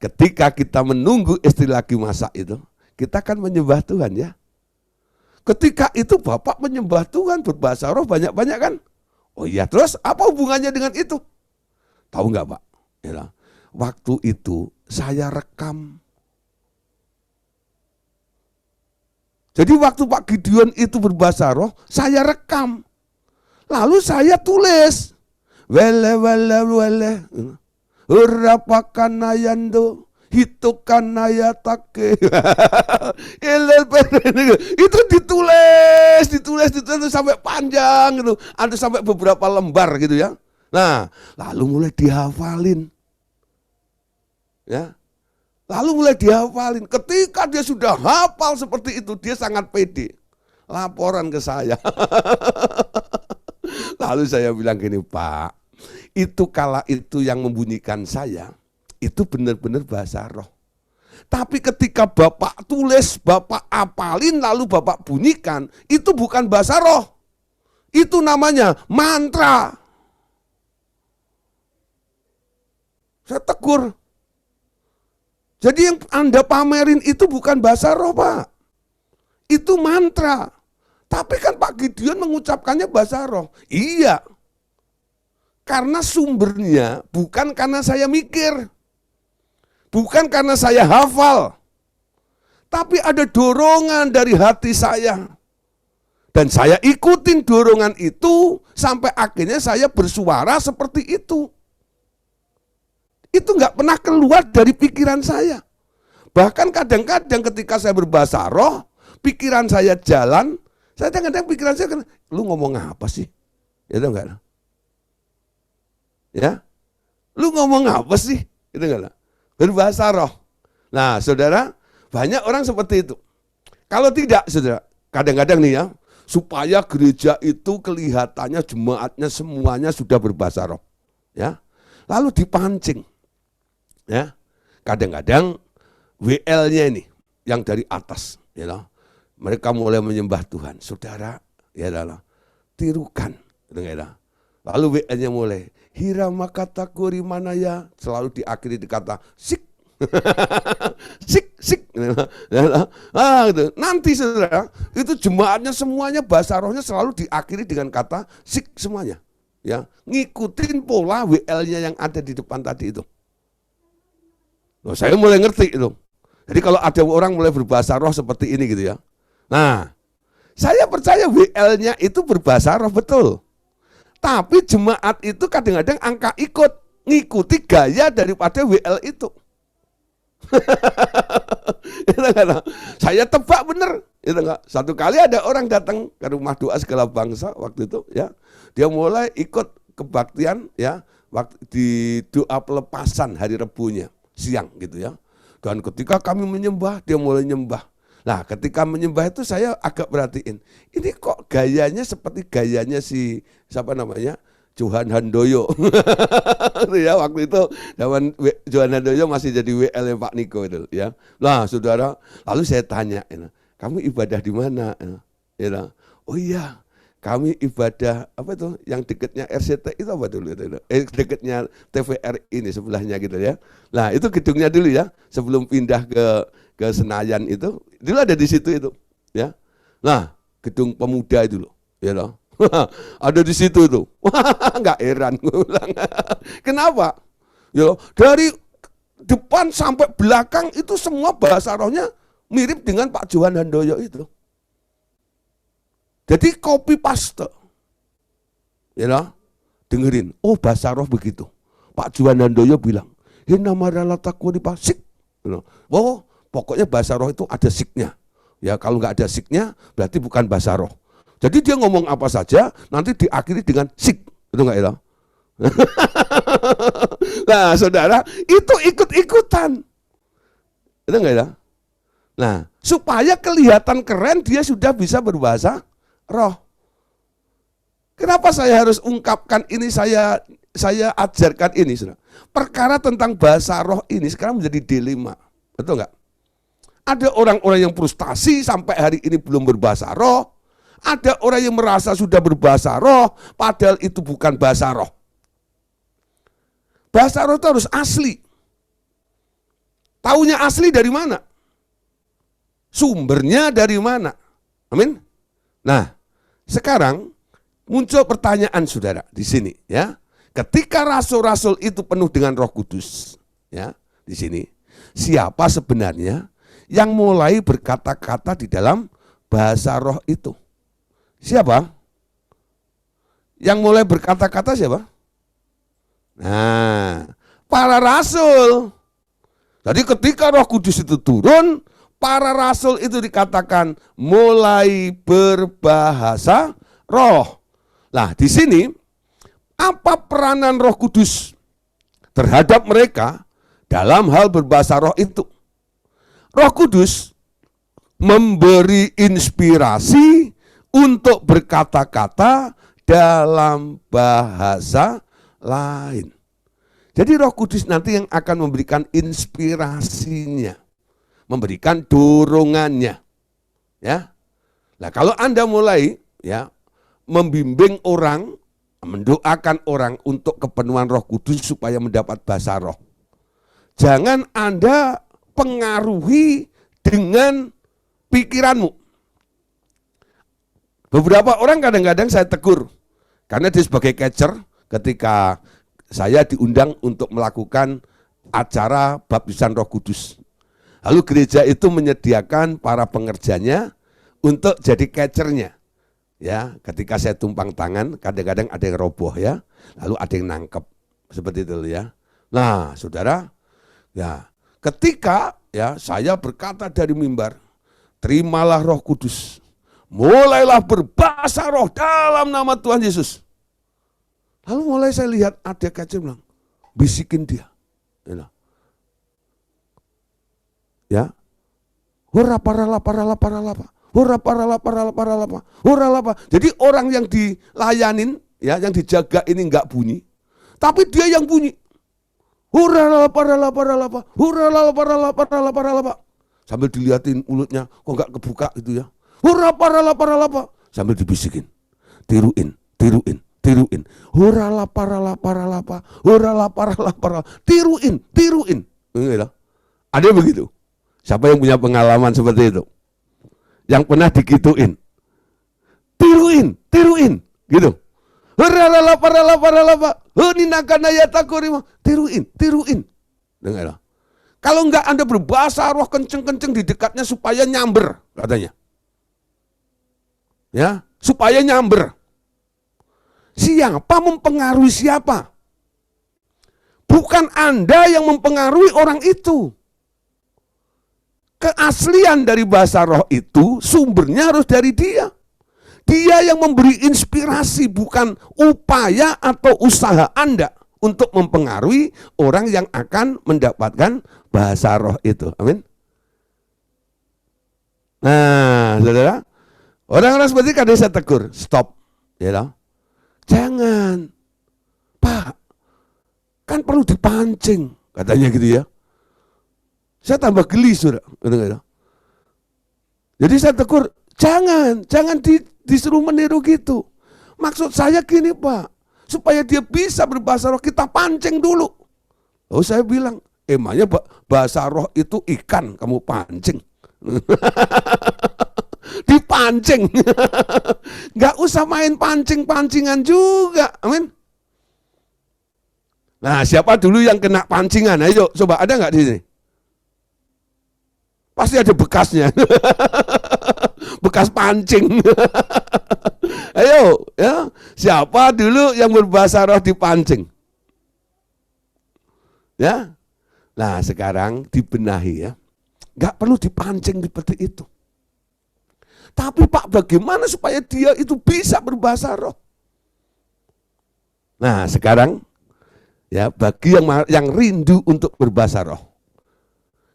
ketika kita menunggu istri lagi masak itu, kita kan menyembah Tuhan ya. Ketika itu Bapak menyembah Tuhan, berbahasa roh banyak-banyak kan? Oh iya, terus apa hubungannya dengan itu? Tahu nggak Pak? Ya, waktu itu saya rekam. Jadi waktu Pak Gideon itu berbahasa roh, saya rekam. Lalu saya tulis. Wele wele wele. Urapakan ayando. Hitukan ayatake. Itu ditulis sampai panjang gitu. Ada sampai beberapa lembar gitu ya. Nah, lalu mulai dihafalin. Ya. Lalu mulai dihafalin. Ketika dia sudah hafal seperti itu, dia sangat pede. Laporan ke saya. Lalu saya bilang gini, Pak, itu kala itu yang membunyikan saya, itu benar-benar bahasa roh. Tapi ketika Bapak tulis, Bapak apalin, lalu Bapak bunyikan, itu bukan bahasa roh. Itu namanya mantra. Saya tegur. Jadi yang Anda pamerin itu bukan bahasa roh, Pak. Itu mantra. Tapi kan Pak Gideon mengucapkannya bahasa roh. Iya. Karena sumbernya bukan karena saya mikir. Bukan karena saya hafal. Tapi ada dorongan dari hati saya. Dan saya ikutin dorongan itu sampai akhirnya saya bersuara seperti itu. Itu nggak pernah keluar dari pikiran saya. Bahkan kadang-kadang ketika saya berbahasa roh, pikiran saya jalan, saya kadang-kadang pikiran saya kan, lu ngomong apa sih? Ya tahu enggak? Ya, lu ngomong apa sih? Itu enggak? Berbahasa roh. Nah, saudara, banyak orang seperti itu. Kalau tidak, saudara, kadang-kadang nih ya, supaya gereja itu kelihatannya jemaatnya semuanya sudah berbahasa roh, ya, lalu dipancing. Ya, kadang-kadang WL-nya ini yang dari atas, ya loh, mereka mulai menyembah Tuhan, saudara, ya loh, tirukan, ya. Lalu WL-nya mulai hirama kata kuri mana ya, selalu diakhiri di kata sik, sik, gitu. Nanti saudara, itu jemaatnya semuanya bahasa rohnya selalu diakhiri dengan kata sik semuanya, ya, ngikutin pola WL-nya yang ada di depan tadi itu. Loh, saya mulai ngerti itu. Jadi kalau ada orang mulai berbahasa roh seperti ini gitu ya. Nah, saya percaya WL-nya itu berbahasa roh betul. Tapi jemaat itu kadang-kadang angka ikut, ngikuti gaya daripada WL itu. Saya tebak bener. Satu kali ada orang datang ke rumah doa segala bangsa waktu itu ya. Dia mulai ikut kebaktian ya, waktu di doa pelepasan hari Rebunya. Siang gitu ya. Dan ketika kami menyembah, dia mulai nyembah. Nah, ketika menyembah itu saya agak perhatiin. Ini kok gayanya seperti gayanya si siapa namanya? Johan Handoyo. Ya, waktu itu zaman Johan Handoyo masih jadi WL Pak Niko itu ya. Nah, saudara, lalu saya tanya, kamu ibadah di mana? Ya, oh iya, kami ibadah apa itu yang dekatnya RCT itu apa dulu itu? Dekatnya TVR ini sebelahnya gitu ya. Nah, itu gedungnya dulu ya, sebelum pindah ke Senayan itu, dulu ada di situ itu, ya. Nah, gedung pemuda itu loh, ya loh. Ada di situ itu. Enggak heran gue bilang. Kenapa? Ya loh, dari depan sampai belakang itu semua bahasa rohnya mirip dengan Pak Johan Handoyo itu. Jadi copy paste, ya lah, dengerin. Oh, bahasa roh begitu. Pak Johan Handoyo bilang, nama ralataku di pasik. Oh, pokoknya bahasa roh itu ada siknya. Ya, kalau nggak ada siknya, berarti bukan bahasa roh. Jadi dia ngomong apa saja, nanti diakhiri dengan sik, itu nggak ya? Nah, saudara, itu ikut-ikutan, itu nggak ya? Nah, supaya kelihatan keren, dia sudah bisa berbahasa roh. Kenapa saya harus ungkapkan ini, saya ajarkan ini, saudara? Perkara tentang bahasa roh ini sekarang menjadi dilema, betul nggak? Ada orang-orang yang frustasi sampai hari ini belum berbahasa roh. Ada orang yang merasa sudah berbahasa roh, padahal itu bukan bahasa roh. Bahasa roh itu harus asli. Taunya asli dari mana? Sumbernya dari mana? Amin. Nah, sekarang muncul pertanyaan saudara di sini, ya. Ketika rasul-rasul itu penuh dengan Roh Kudus, ya, di sini, siapa sebenarnya yang mulai berkata-kata di dalam bahasa roh itu? Siapa? Yang mulai berkata-kata siapa? Nah, para rasul. Jadi ketika Roh Kudus itu turun, para rasul itu dikatakan mulai berbahasa roh. Nah, di sini apa peranan Roh Kudus terhadap mereka dalam hal berbahasa roh itu? Roh Kudus memberi inspirasi untuk berkata-kata dalam bahasa lain. Jadi Roh Kudus nanti yang akan memberikan inspirasinya, memberikan dorongannya. Ya. Nah, kalau Anda mulai ya membimbing orang, mendoakan orang untuk kepenuhan Roh Kudus supaya mendapat bahasa roh, jangan Anda pengaruhi dengan pikiranmu. Beberapa orang kadang-kadang saya tegur, karena dia sebagai catcher ketika saya diundang untuk melakukan acara baptisan Roh Kudus. Lalu gereja itu menyediakan para pengerjanya untuk jadi catchernya. Ya, ketika saya tumpang tangan, kadang-kadang ada yang roboh ya, lalu ada yang nangkep, seperti itu ya. Nah, saudara, ya, ketika ya saya berkata dari mimbar, terimalah Roh Kudus, mulailah berbahasa roh dalam nama Tuhan Yesus. Lalu mulai saya lihat ada catcher bilang, bisikin dia, ya, hurra parala parala parala pa. Hurra parala parala parala pa. Hurra lapa. Jadi orang yang dilayanin, ya, yang dijaga ini enggak bunyi, tapi dia yang bunyi. Hurra parala parala pa. Hurra parala parala parala pa. Sambil dilihatin mulutnya, kok enggak kebuka gitu ya. Hurra parala parala pa. Sambil dibisikin. Tiruin, tiruin, tiruin. Hurra parala parala pa. Hurra parala parala. Tiruin, tiruin. Ada yang begitu? Siapa yang punya pengalaman seperti itu? Yang pernah digituin, tiruin, tiruin, gitu. Hurrala parala parala pa, huninakana yatakurima, tiruin, tiruin. Dengar. Kalau enggak Anda berbahasa roh kenceng-kenceng di dekatnya supaya nyamber, katanya. Ya, supaya nyamber. Siapa mempengaruhi siapa? Bukan Anda yang mempengaruhi orang itu. Keaslian dari bahasa roh itu sumbernya harus dari dia. Dia yang memberi inspirasi, bukan upaya atau usaha Anda untuk mempengaruhi orang yang akan mendapatkan bahasa roh itu. Amin. Nah, saudara, orang-orang seperti itu kadang saya tegur, stop, ya loh. Jangan, Pak, kan perlu dipancing, katanya gitu ya. Saya tambah geli, saudara. Jadi saya tegur, jangan disuruh meniru gitu. Maksud saya gini, Pak, supaya dia bisa berbahasa roh kita pancing dulu. Oh, saya bilang, emangnya bahasa roh itu ikan kamu pancing? Dipancing. Nggak usah main pancing-pancingan juga. Amin. Nah, siapa dulu yang kena pancingan? Ayo, coba, ada nggak di sini? Pasti ada bekasnya. Bekas pancing. Ayo, ya. Siapa dulu yang berbahasa roh dipancing? Ya. Nah, sekarang dibenahi ya. Enggak perlu dipancing seperti itu. Tapi Pak, bagaimana supaya dia itu bisa berbahasa roh? Nah, sekarang ya, bagi yang rindu untuk berbahasa roh,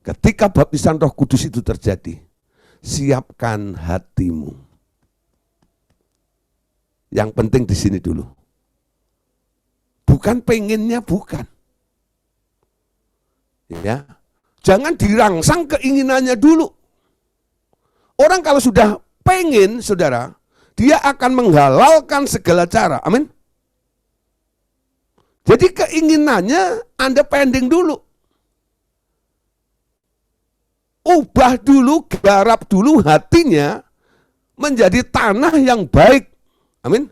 ketika baptisan Roh Kudus itu terjadi, siapkan hatimu. Yang penting di sini dulu. Bukan pengennya, bukan. Ya. Jangan dirangsang keinginannya dulu. Orang kalau sudah pengen, saudara, dia akan menghalalkan segala cara. Amin. Jadi keinginannya Anda pending dulu. Ubah dulu, garap dulu hatinya menjadi tanah yang baik. Amin.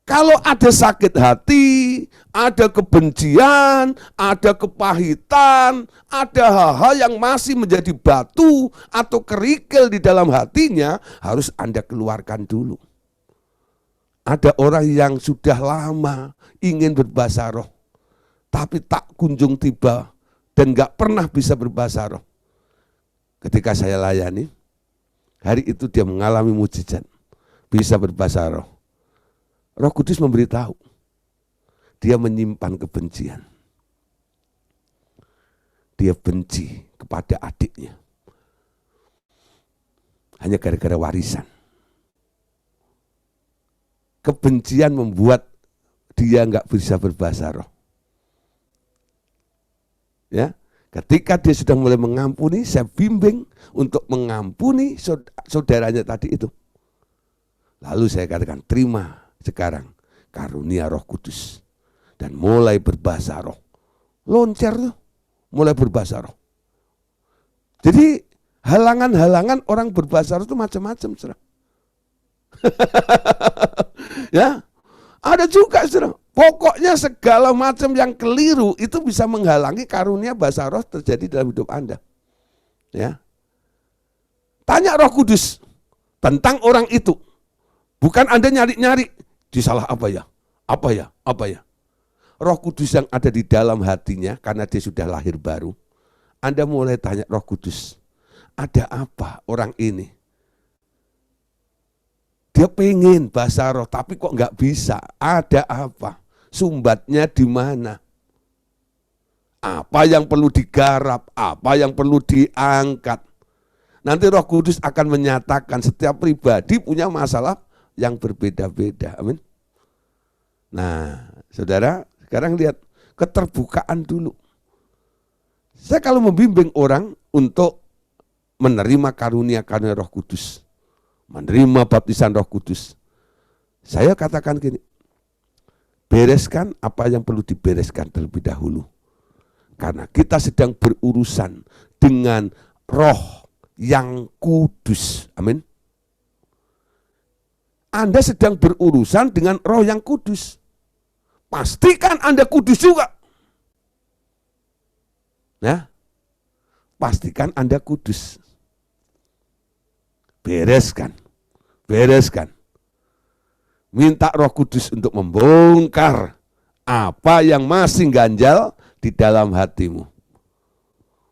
Kalau ada sakit hati, ada kebencian, ada kepahitan, ada hal-hal yang masih menjadi batu atau kerikil di dalam hatinya, harus Anda keluarkan dulu. Ada orang yang sudah lama ingin berbahasa roh, tapi tak kunjung tiba dan gak pernah bisa berbahasa roh. Ketika saya layani, hari itu dia mengalami mujizat, bisa berbahasa roh. Roh Kudus memberitahu, dia menyimpan kebencian. Dia benci kepada adiknya. Hanya gara-gara warisan. Kebencian membuat dia nggak bisa berbahasa roh. Ya, ketika dia sudah mulai mengampuni, saya bimbing untuk mengampuni saudaranya tadi itu. Lalu saya katakan, terima sekarang karunia Roh Kudus dan mulai berbahasa roh. Loncer tuh, mulai berbahasa roh. Jadi halangan-halangan orang berbahasa roh itu macam-macam, saudara. Ya, ada juga, saudara. Pokoknya segala macam yang keliru itu bisa menghalangi karunia bahasa roh terjadi dalam hidup Anda. Ya, tanya Roh Kudus tentang orang itu. Bukan Anda nyari-nyari. Disalah apa ya? Apa ya? Apa ya? Roh Kudus yang ada di dalam hatinya karena dia sudah lahir baru. Anda mulai tanya Roh Kudus, ada apa orang ini? Dia pengen bahasa roh tapi kok nggak bisa. Ada apa? Sumbatnya di mana? Apa yang perlu digarap? Apa yang perlu diangkat? Nanti Roh Kudus akan menyatakan setiap pribadi punya masalah yang berbeda-beda. Amin. Nah, saudara, sekarang lihat keterbukaan dulu. Saya kalau membimbing orang untuk menerima karunia-karunia Roh Kudus, menerima baptisan Roh Kudus, saya katakan gini, bereskan apa yang perlu dibereskan terlebih dahulu. Karena kita sedang berurusan dengan Roh yang kudus. Amin. Anda sedang berurusan dengan Roh yang kudus. Pastikan Anda kudus juga. Nah, pastikan Anda kudus. Bereskan. Bereskan. Minta Roh Kudus untuk membongkar apa yang masih ganjal di dalam hatimu.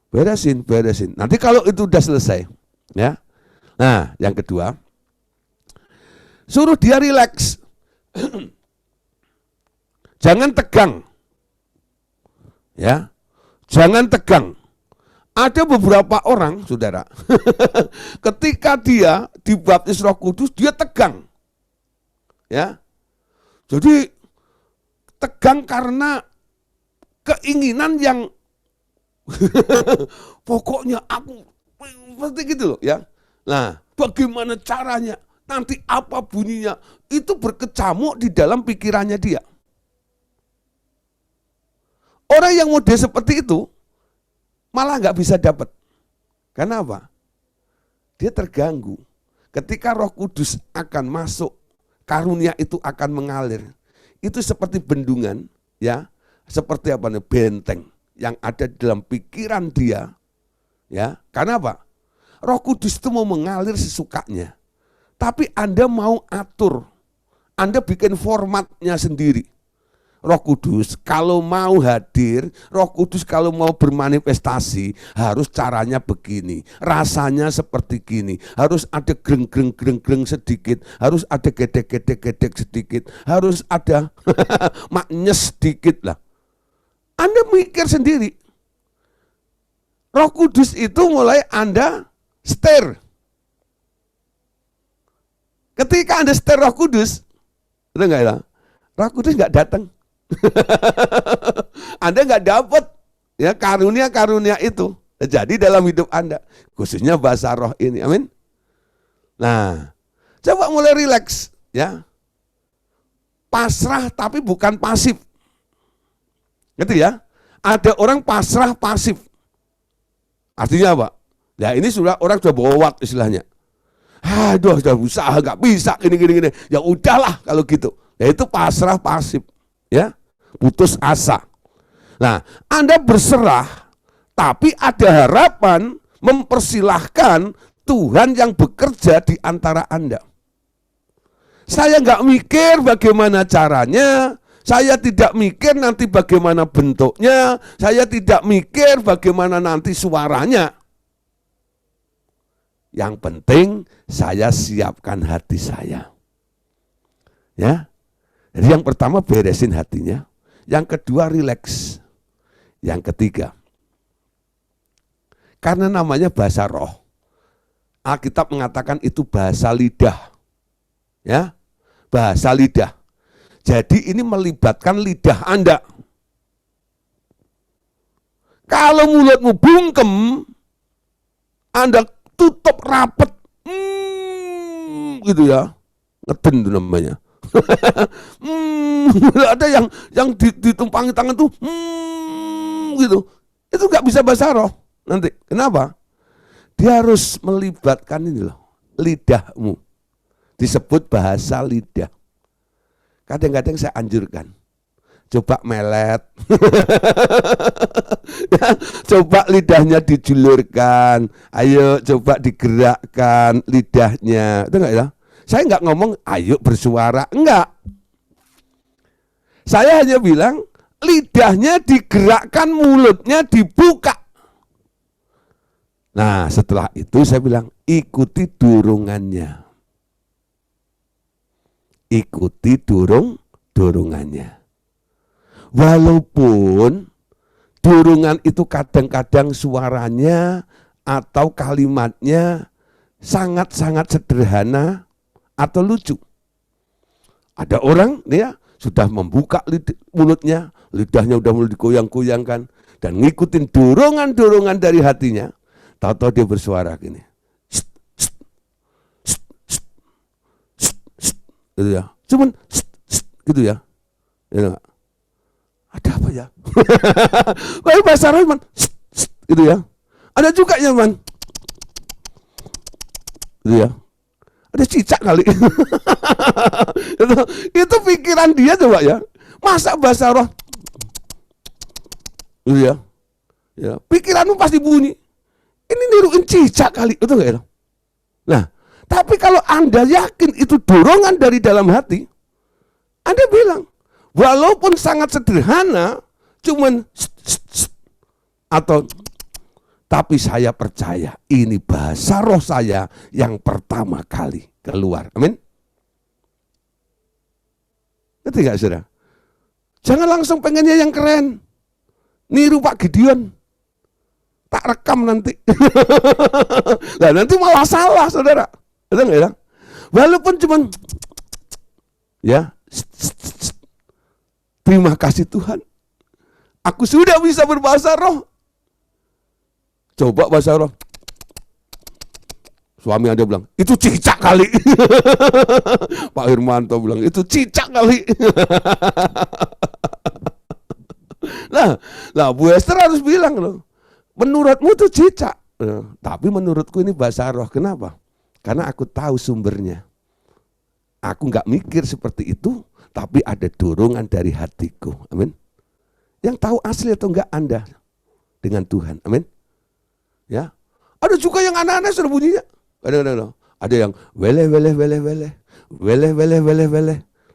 Beresin, beresin. Nanti kalau itu udah selesai, ya. Nah, yang kedua, suruh dia rileks. Jangan tegang. Ya. Jangan tegang. Ada beberapa orang, saudara, ketika dia dibaptis Roh Kudus, dia tegang. Ya. Jadi tegang karena keinginan yang pokoknya aku seperti gitu loh, ya. Nah, bagaimana caranya? Nanti apa bunyinya, itu berkecamuk di dalam pikirannya dia. Orang yang model seperti itu malah nggak bisa dapat. Karena apa? Dia terganggu. Ketika Roh Kudus akan masuk, karunia itu akan mengalir. Itu seperti bendungan, ya, seperti apa nih, benteng yang ada di dalam pikiran dia, ya. Karena apa? Roh Kudus itu mau mengalir sesukanya. Tapi Anda mau atur, Anda bikin formatnya sendiri. Roh Kudus kalau mau hadir, Roh Kudus kalau mau bermanifestasi, harus caranya begini, rasanya seperti gini, harus ada greng sedikit, harus ada gedek sedikit, harus ada maknyes sedikit lah. Anda mikir sendiri. Roh Kudus itu mulai Anda setir. Ketika Anda setel Roh Kudus, itu enggak ya? Roh Kudus enggak datang. Anda enggak dapat ya karunia-karunia itu. Jadi dalam hidup Anda, khususnya bahasa roh ini. Amin. Nah, coba mulai rileks ya. Pasrah tapi bukan pasif. Gitu ya. Ada orang pasrah pasif. Artinya apa? Ya ini orang sudah bowat istilahnya. Aduh, sudah usaha nggak bisa gini. Ya udahlah kalau gitu. Ya itu pasrah pasif, ya, putus asa. Nah, Anda berserah, tapi ada harapan mempersilahkan Tuhan yang bekerja di antara Anda. Saya nggak mikir bagaimana caranya. Saya tidak mikir nanti bagaimana bentuknya, saya tidak mikir bagaimana nanti suaranya. Yang penting saya siapkan hati saya. Ya. Jadi yang pertama beresin hatinya, yang kedua rileks. Yang ketiga, karena namanya bahasa roh, Alkitab mengatakan itu bahasa lidah. Ya. Bahasa lidah. Jadi ini melibatkan lidah Anda. Kalau mulutmu bungkem, Anda tutup rapat, gitu ya, ngeden itu namanya. Ada yang ditumpangi tangan tuh, gitu. Itu nggak bisa bahasa roh nanti. Kenapa? Dia harus melibatkan ini loh, lidahmu. Disebut bahasa lidah. Kadang-kadang saya anjurkan, coba melet, ya, coba lidahnya dijulurkan, ayo coba digerakkan lidahnya, itu enggak ya? Saya enggak ngomong ayo bersuara, enggak. Saya hanya bilang lidahnya digerakkan, mulutnya dibuka. Nah setelah itu saya bilang ikuti dorongannya. Ikuti dorongannya. Walaupun dorongan itu kadang-kadang suaranya atau kalimatnya sangat-sangat sederhana atau lucu. Ada orang dia sudah membuka mulutnya, lidahnya udah mulai digoyang-goyangkan dan ngikutin dorongan-dorongan dari hatinya. Tahu-tahu dia bersuara gini. Gitu ya, cuman gitu ya, ya ada apa ya? Kayak bahasa roh gitu ya. Ada juga yang gitu ya. Ada cicak kali. Itu pikiran dia coba ya. Masa bahasa roh gitu ya. Ya, pikiranmu pasti bunyi. Ini niruin cicak kali, itu enggak ya? Nah, tapi kalau Anda yakin itu dorongan dari dalam hati, Anda bilang, walaupun sangat sederhana, cuman atau tapi saya percaya ini bahasa roh saya yang pertama kali keluar. Amin. Ngerti gak saudara? Jangan langsung pengennya yang keren. Niru Pak Gideon. Tak rekam nanti. Nah nanti malah salah saudara. Betul nggak ya? Walaupun cuman ya, terima kasih Tuhan, aku sudah bisa berbahasa roh. Coba bahasa roh. Suami Anda bilang, itu cicak kali. Pak Hermanto bilang, itu cicak kali. Nah, Bu Esther harus bilang loh, menurutmu itu cicak. Tapi menurutku ini bahasa roh. Kenapa? Karena aku tahu sumbernya. Aku nggak mikir seperti itu, tapi ada dorongan dari hatiku. Amin. Yang tahu asli atau enggak Anda dengan Tuhan. Amin. Ya. Ada juga yang aneh-aneh sudah bunyinya. Ada yang wele.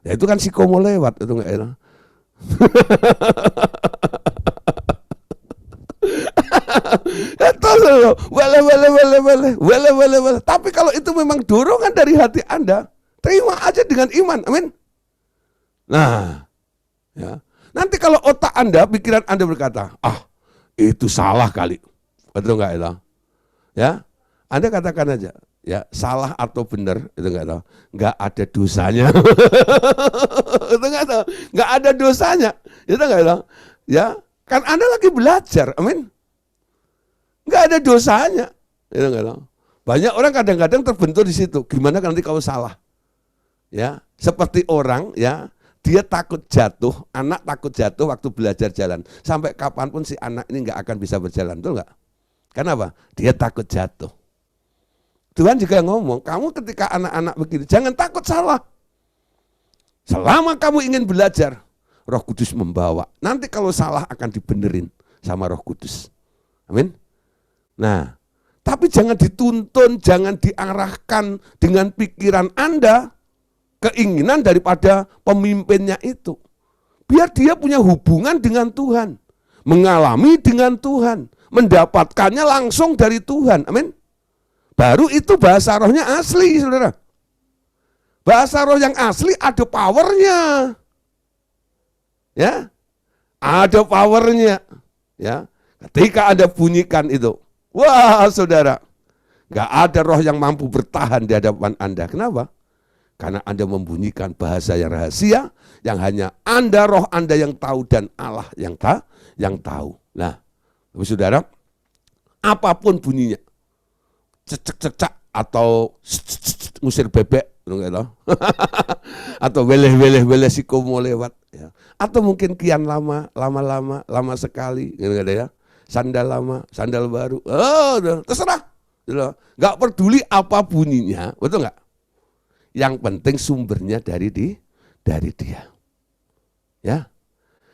Ya itu kan psikomo lewat, itu enggak enak. Wele. Tapi kalau itu memang dorongan dari hati Anda, terima aja dengan iman. Amin. Nah, ya. Nanti kalau otak Anda, pikiran Anda berkata, itu salah kali. Betul enggak itu? Ya. Anda katakan aja, ya salah atau benar itu nggak tahu, nggak ada dosanya. Itu nggak ada dosanya, itu nggak tahu, ya kan Anda lagi belajar, amin, nggak ada dosanya, itu nggak tahu. Banyak orang kadang-kadang terbentur di situ, gimana nanti kalau salah, ya seperti orang ya dia takut jatuh, anak takut jatuh waktu belajar jalan, sampai kapanpun si anak ini nggak akan bisa berjalan, betul nggak? Kenapa? Dia takut jatuh. Tuhan juga ngomong, kamu ketika anak-anak begini, jangan takut salah. Selama kamu ingin belajar, Roh Kudus membawa. Nanti kalau salah akan dibenerin sama Roh Kudus. Amin. Nah, tapi jangan dituntun, jangan diarahkan dengan pikiran Anda, keinginan daripada pemimpinnya itu. Biar dia punya hubungan dengan Tuhan, mengalami dengan Tuhan, mendapatkannya langsung dari Tuhan. Amin. Baru itu bahasa rohnya asli, saudara. Bahasa roh yang asli ada powernya. Ya, ada powernya. Ya, ketika Anda bunyikan itu, wah saudara, gak ada roh yang mampu bertahan di hadapan Anda. Kenapa? Karena Anda membunyikan bahasa yang rahasia, yang hanya Anda, roh Anda yang tahu dan Allah yang tahu. Nah, saudara, apapun bunyinya, cecek-cecak atau ngusir bebek, atau weleh siko mau lewat, ya. Atau mungkin kian lama sekali, ya. Sandal lama, sandal baru, terserah, nggak peduli apa bunyinya, betul nggak? Yang penting sumbernya dari dia, ya.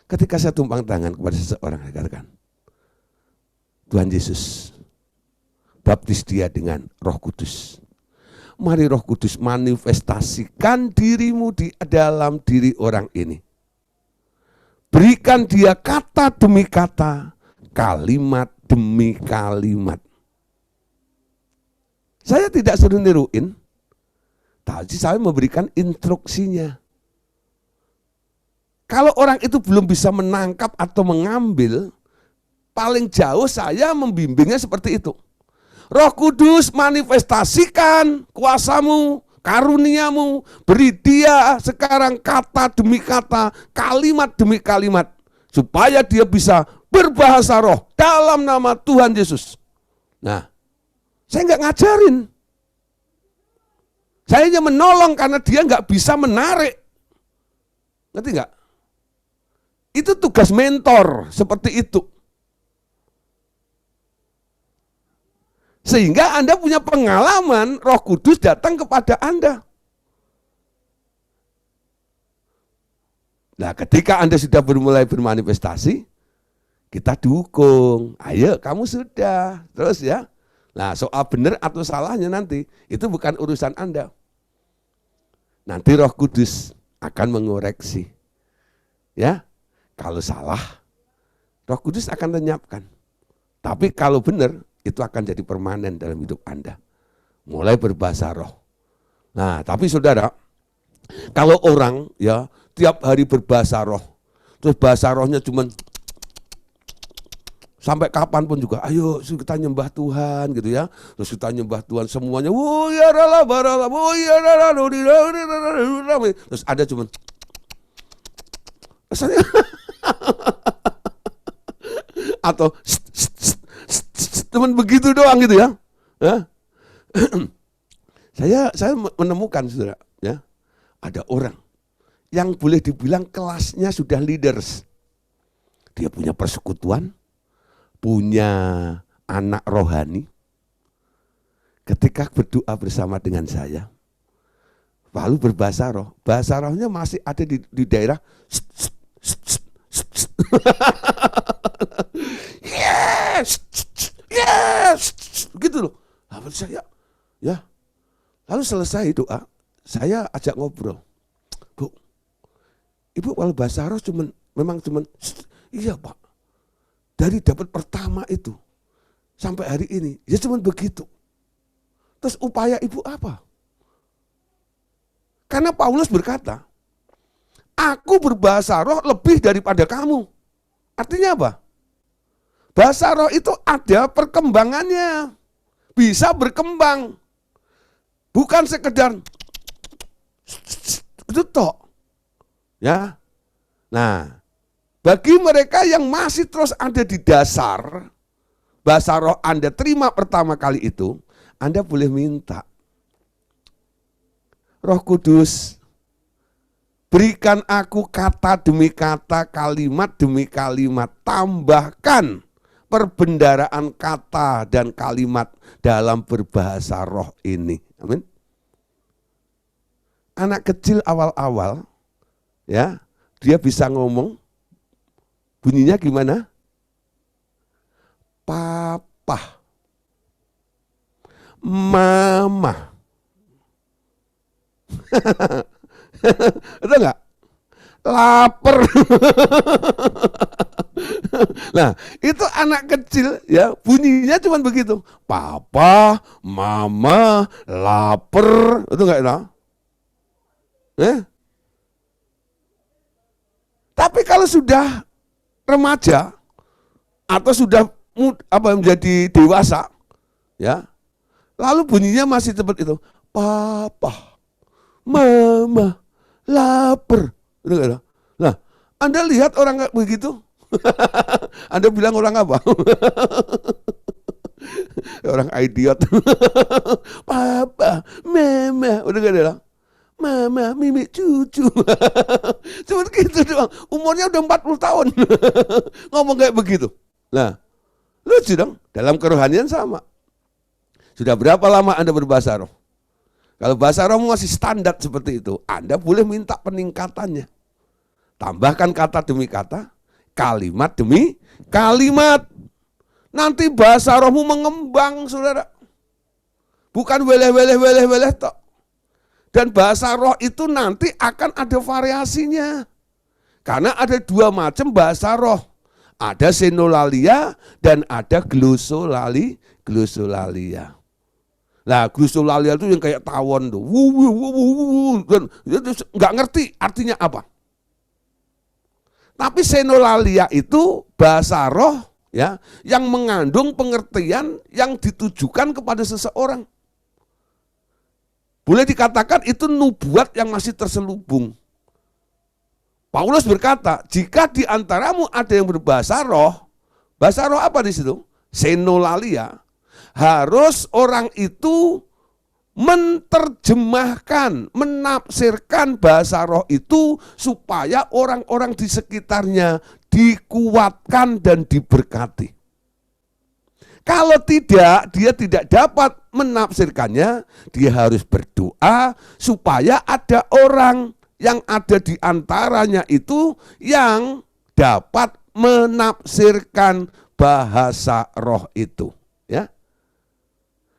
Ketika saya tumpang tangan kepada seseorang, saya katakan, Tuhan Yesus, baptis dia dengan Roh Kudus. Mari Roh Kudus manifestasikan dirimu di dalam diri orang ini. Berikan dia kata demi kata, kalimat demi kalimat. Saya tidak suruh niruin, tapi saya memberikan instruksinya. Kalau orang itu belum bisa menangkap atau mengambil, paling jauh saya membimbingnya seperti itu. Roh Kudus manifestasikan kuasamu, karuniamu, beri dia sekarang kata demi kata, kalimat demi kalimat, supaya dia bisa berbahasa roh dalam nama Tuhan Yesus. Nah, saya nggak ngajarin, saya hanya menolong karena dia nggak bisa menarik, ngerti nggak? Itu tugas mentor seperti itu. Sehingga Anda punya pengalaman Roh Kudus datang kepada Anda. Nah, ketika Anda sudah mulai bermanifestasi, kita dukung. Ayo, kamu sudah. Terus ya. Nah, soal benar atau salahnya nanti, itu bukan urusan Anda. Nanti Roh Kudus akan mengoreksi. Ya, kalau salah, Roh Kudus akan lenyapkan. Tapi kalau benar, itu akan jadi permanen dalam hidup Anda. Mulai berbahasa roh. Nah, tapi saudara, kalau orang ya tiap hari berbahasa roh, terus bahasa rohnya cuma sampai kapanpun juga, ayo kita nyembah Tuhan gitu ya. Terus kita nyembah Tuhan semuanya, terus ada cuma atau teman begitu doang gitu ya. Saya menemukan saudara, ya, ada orang yang boleh dibilang kelasnya sudah leaders. Dia punya persekutuan, punya anak rohani. Ketika berdoa bersama dengan saya, lalu berbahasa roh, bahasa rohnya masih ada di daerah. Yes, gitu loh. Lalu saya, ya, lalu selesai doa, saya ajak ngobrol, Bu, Ibu kalau bahasa roh memang cuman, iya Pak, dari dapat pertama itu sampai hari ini, ya cuman begitu. Terus upaya Ibu apa? Karena Paulus berkata, aku berbahasa roh lebih daripada kamu. Artinya apa? Bahasa roh itu ada perkembangannya, bisa berkembang. Bukan sekedar itu tok. Ya. Nah, bagi mereka yang masih terus ada di dasar, bahasa roh Anda terima pertama kali itu, Anda boleh minta, Roh Kudus, berikan aku kata demi kata, kalimat demi kalimat, tambahkan perbendaraan kata dan kalimat dalam berbahasa roh ini. Amin. Anak kecil awal-awal, ya, dia bisa ngomong, bunyinya gimana? Papa, mama. Betul enggak? Lapar. Nah, itu anak kecil ya, bunyinya cuma begitu. Papa, mama, lapar. Itu enggak itu? Tapi kalau sudah remaja atau sudah menjadi dewasa, ya, lalu bunyinya masih seperti itu. Papa, mama, lapar. Nah, Anda lihat orang kayak begitu, Anda bilang orang apa? Orang idiot. Papa, mama, udah gak ada. Mama, mimi, cucu. Cuma gitu doang. Umurnya udah 40 tahun. Ngomong kayak begitu. Nah, lucu dong. Dalam kerohanian sama. Sudah berapa lama Anda berbahasa roh? Kalau bahasa roh masih standar seperti itu, Anda boleh minta peningkatannya. Tambahkan kata demi kata, kalimat demi kalimat. Nanti bahasa rohmu mengembang, saudara. Bukan weleh tok. Dan bahasa roh itu nanti akan ada variasinya. Karena ada dua macam bahasa roh. Ada senolalia dan ada glosolalia. Nah, glosolalia itu yang kayak tawon tuh. Dan nggak ngerti artinya apa. Tapi senolalia itu bahasa roh ya, yang mengandung pengertian yang ditujukan kepada seseorang. Boleh dikatakan itu nubuat yang masih terselubung. Paulus berkata, jika di antaramu ada yang berbahasa roh, bahasa roh apa di situ? Senolalia. Harus orang itu menerjemahkan, menafsirkan bahasa roh itu supaya orang-orang di sekitarnya dikuatkan dan diberkati. Kalau tidak, dia tidak dapat menafsirkannya, dia harus berdoa supaya ada orang yang ada di antaranya itu yang dapat menafsirkan bahasa roh itu. Ya.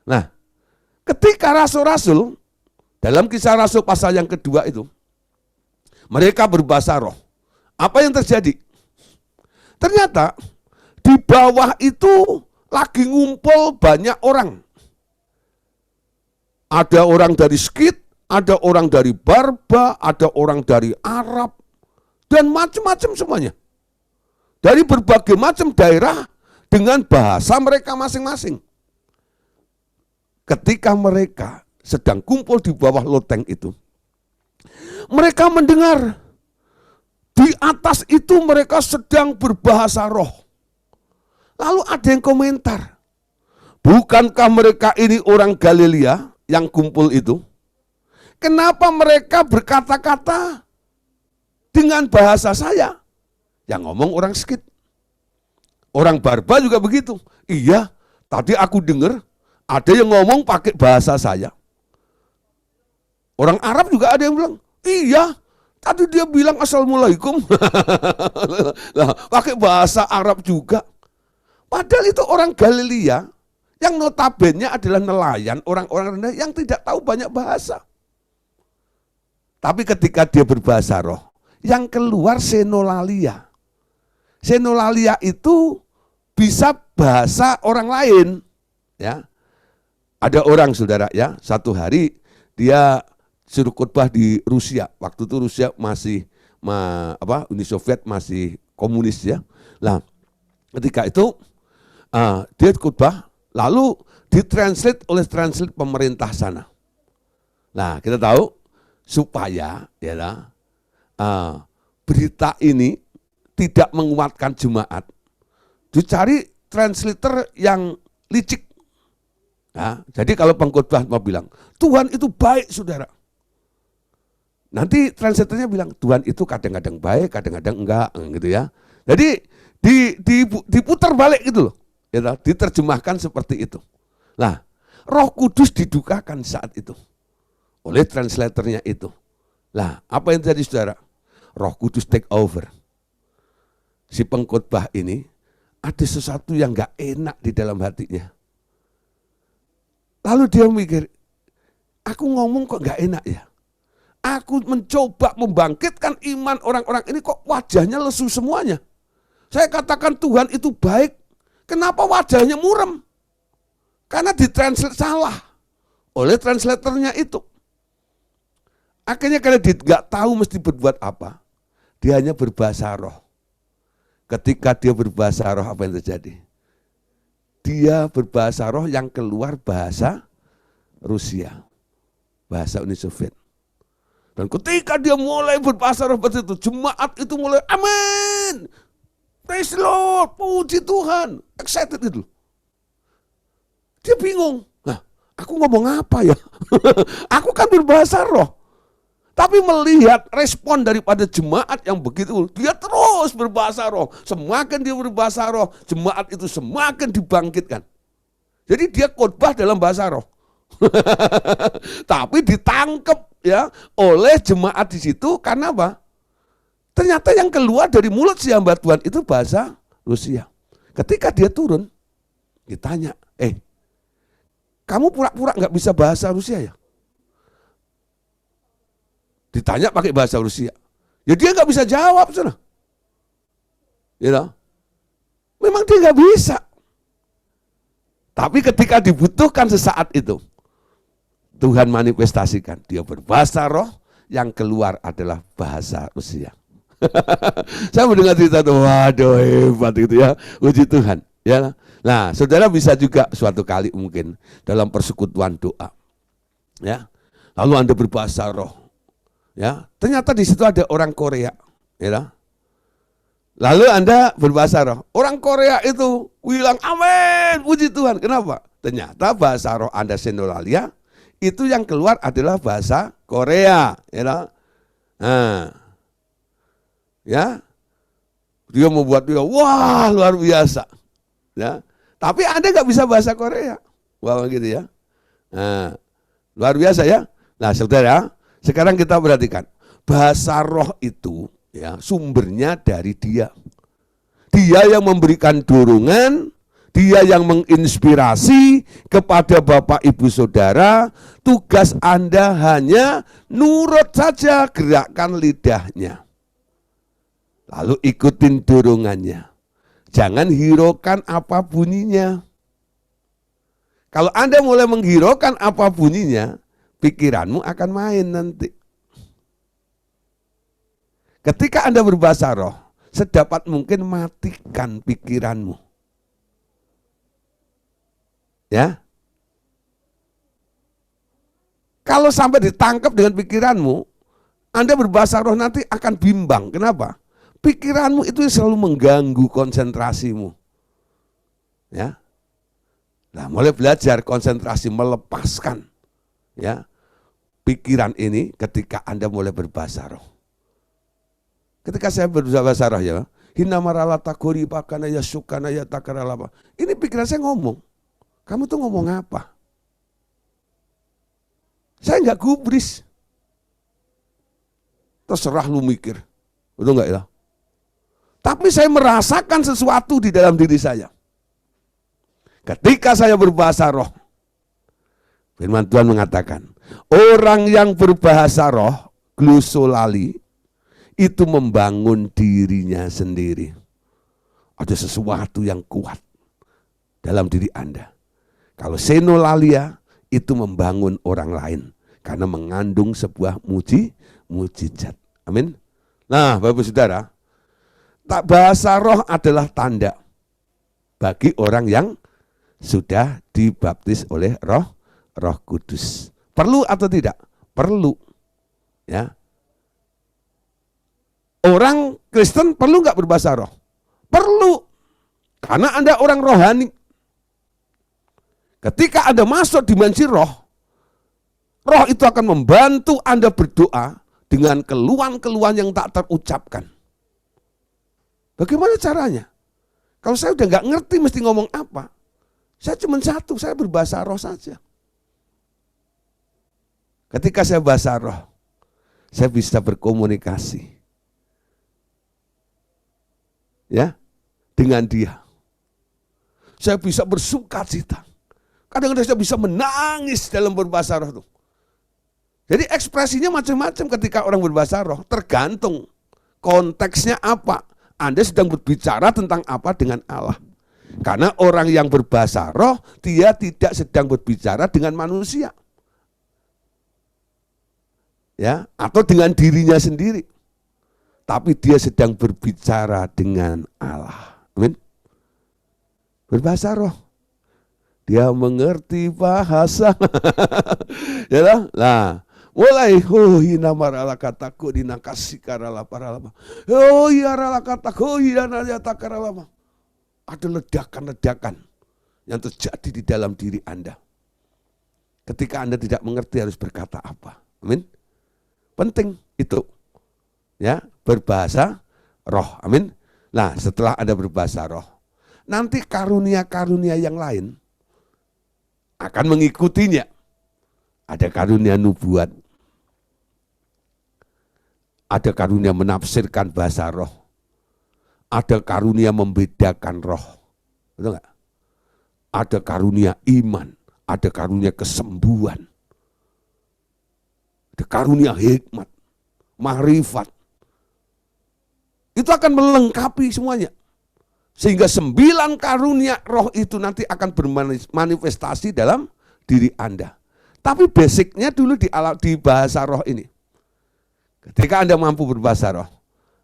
Nah, ketika rasul-rasul, dalam Kisah Rasul pasal yang kedua itu, mereka berbahasa roh. Apa yang terjadi? Ternyata di bawah itu lagi ngumpul banyak orang. Ada orang dari Skit, ada orang dari Barba, ada orang dari Arab, dan macam-macam semuanya. Dari berbagai macam daerah dengan bahasa mereka masing-masing. Ketika mereka sedang kumpul di bawah loteng itu, mereka mendengar di atas itu mereka sedang berbahasa roh. Lalu ada yang komentar, bukankah mereka ini orang Galilea yang kumpul itu? Kenapa mereka berkata-kata dengan bahasa saya? Yang ngomong orang Skit. Orang Barba juga begitu. Iya, tadi aku dengar ada yang ngomong pakai bahasa saya. Orang Arab juga ada yang bilang, iya, tadi dia bilang assalamualaikum. Nah, pakai bahasa Arab juga. Padahal itu orang Galilea yang notabene adalah nelayan, orang-orang rendah yang tidak tahu banyak bahasa. Tapi ketika dia berbahasa roh, yang keluar senolalia. Senolalia itu bisa bahasa orang lain. Ya, ada orang saudara ya, satu hari dia suruh khotbah di Rusia. Waktu itu Rusia masih Uni Soviet masih komunis ya. Nah, ketika itu dia khotbah, lalu ditranslate oleh translate pemerintah sana. Nah, kita tahu supaya berita ini tidak menguatkan jemaat, dicari translator yang licik. Nah, jadi kalau pengkhotbah mau bilang, Tuhan itu baik saudara. Nanti translatornya bilang, Tuhan itu kadang-kadang baik, kadang-kadang enggak, gitu ya. Jadi diputar balik gitu loh, diterjemahkan seperti itu. Nah, Roh Kudus didukakan saat itu oleh translatornya itu. Nah, apa yang terjadi saudara? Roh Kudus take over. Si pengkhotbah ini ada sesuatu yang enggak enak di dalam hatinya. Lalu dia mikir, aku ngomong kok enggak enak ya? Aku mencoba membangkitkan iman orang-orang ini kok wajahnya lesu semuanya. Saya katakan Tuhan itu baik, kenapa wajahnya muram? Karena ditranslate salah oleh translatornya itu. Akhirnya karena dia nggak tahu mesti berbuat apa, dia hanya berbahasa roh. Ketika dia berbahasa roh, apa yang terjadi? Dia berbahasa roh yang keluar bahasa Rusia, bahasa Uni Soviet. Dan ketika dia mulai berbahasa roh seperti itu, jemaat itu mulai amin, praise the Lord, puji Tuhan, excited itu. Dia bingung, nah aku ngomong apa ya? Aku kan berbahasa roh. Tapi melihat respon daripada jemaat yang begitu, dia terus berbahasa roh. Semakin dia berbahasa roh, jemaat itu semakin dibangkitkan. Jadi dia khotbah dalam bahasa roh. Tapi ditangkap ya oleh jemaat di situ karena apa? Ternyata yang keluar dari mulut si hamba Tuhan itu bahasa Rusia. Ketika dia turun, ditanya, kamu pura-pura nggak bisa bahasa Rusia ya? Ditanya pakai bahasa Rusia, ya dia nggak bisa jawab, saudara. Memang dia nggak bisa. Tapi ketika dibutuhkan sesaat itu, Tuhan manifestasikan, dia berbahasa roh, yang keluar adalah bahasa Rusia. Saya mendengar cerita itu, waduh hebat gitu ya, puji Tuhan. Ya, nah saudara bisa juga suatu kali mungkin dalam persekutuan doa, ya, lalu Anda berbahasa roh, ya, ternyata di situ ada orang Korea, ya, lalu Anda berbahasa roh, orang Korea itu bilang amin, puji Tuhan. Kenapa? Ternyata bahasa roh Anda Senolalia, itu yang keluar adalah bahasa Korea, ya. Nah, ya, dia membuat dia wah luar biasa, ya. Tapi Anda nggak bisa bahasa Korea, wah gitu ya. Nah, luar biasa ya. Nah, saudara, sekarang kita perhatikan bahasa roh itu, ya, sumbernya dari Dia. Dia yang memberikan dorongan. Dia yang menginspirasi kepada Bapak Ibu Saudara, tugas Anda hanya nurut saja gerakan lidahnya. Lalu ikutin dorongannya. Jangan hiraukan apa bunyinya. Kalau Anda mulai menghiraukan apa bunyinya, pikiranmu akan main nanti. Ketika Anda berbahasa roh, sedapat mungkin matikan pikiranmu. Ya, kalau sampai ditangkap dengan pikiranmu, Anda berbahasa roh nanti akan bimbang. Kenapa? Pikiranmu itu selalu mengganggu konsentrasimu. Ya, nah mulai belajar konsentrasi, melepaskan ya pikiran ini ketika Anda mulai berbahasa roh. Ketika saya berbahasa roh ya, hina maralata kori pakana ya sukana ya takaralapa. Ini pikiran saya ngomong. Kamu tuh ngomong apa? Saya nggak gubris. Terserah lu mikir. Betul nggak ya? Tapi saya merasakan sesuatu di dalam diri saya. Ketika saya berbahasa roh, firman Tuhan mengatakan, orang yang berbahasa roh, glosolali, itu membangun dirinya sendiri. Ada sesuatu yang kuat dalam diri Anda. Kalau senolalia itu membangun orang lain karena mengandung sebuah mujizat. Amin. Nah, Bapak Saudara, tak bahasa roh adalah tanda bagi orang yang sudah dibaptis oleh Roh Kudus. Perlu atau tidak? Perlu. Ya. Orang Kristen perlu nggak berbahasa roh? Perlu. Karena Anda orang rohani. Ketika Anda masuk dimensi roh, roh itu akan membantu Anda berdoa dengan keluhan-keluhan yang tak terucapkan. Bagaimana caranya? Kalau saya udah nggak ngerti mesti ngomong apa, saya cuma satu, saya berbahasa roh saja. Ketika saya bahasa roh, saya bisa berkomunikasi, ya, dengan dia. Saya bisa bersuka cita. Kadang-kadang saya bisa menangis dalam berbahasa roh. Jadi ekspresinya macam-macam ketika orang berbahasa roh, tergantung konteksnya apa. Anda sedang berbicara tentang apa dengan Allah. Karena orang yang berbahasa roh, dia tidak sedang berbicara dengan manusia. Ya, atau dengan dirinya sendiri. Tapi dia sedang berbicara dengan Allah. Amin. Berbahasa roh. Dia mengerti bahasa. Ya lah. Nah, mulai hina marala kataku dinakasi karala paralama. Oh iya rala kataku iya nayata karalama. Ada ledakan-ledakan yang terjadi di dalam diri Anda. Ketika Anda tidak mengerti harus berkata apa. Amin. Penting itu. Ya, berbahasa roh. Amin. Nah, setelah Anda berbahasa roh, nanti karunia-karunia yang lain akan mengikutinya. Ada karunia nubuat, ada karunia menafsirkan bahasa roh, ada karunia membedakan roh, betul nggak? Ada karunia iman, ada karunia kesembuhan, ada karunia hikmat, makrifat. Itu akan melengkapi semuanya. Sehingga 9 karunia roh itu nanti akan bermanifestasi dalam diri Anda. Tapi basicnya dulu di bahasa roh ini. Ketika Anda mampu berbahasa roh,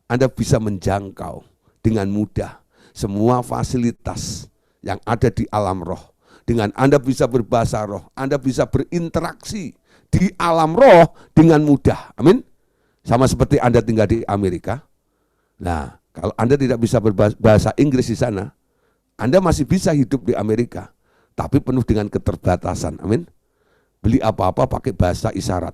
Anda bisa menjangkau dengan mudah semua fasilitas yang ada di alam roh. Dengan Anda bisa berbahasa roh, Anda bisa berinteraksi di alam roh dengan mudah. Amin. Sama seperti Anda tinggal di Amerika. Nah, kalau Anda tidak bisa berbahasa Inggris di sana, Anda masih bisa hidup di Amerika, tapi penuh dengan keterbatasan. Amin. Beli apa-apa pakai bahasa isyarat.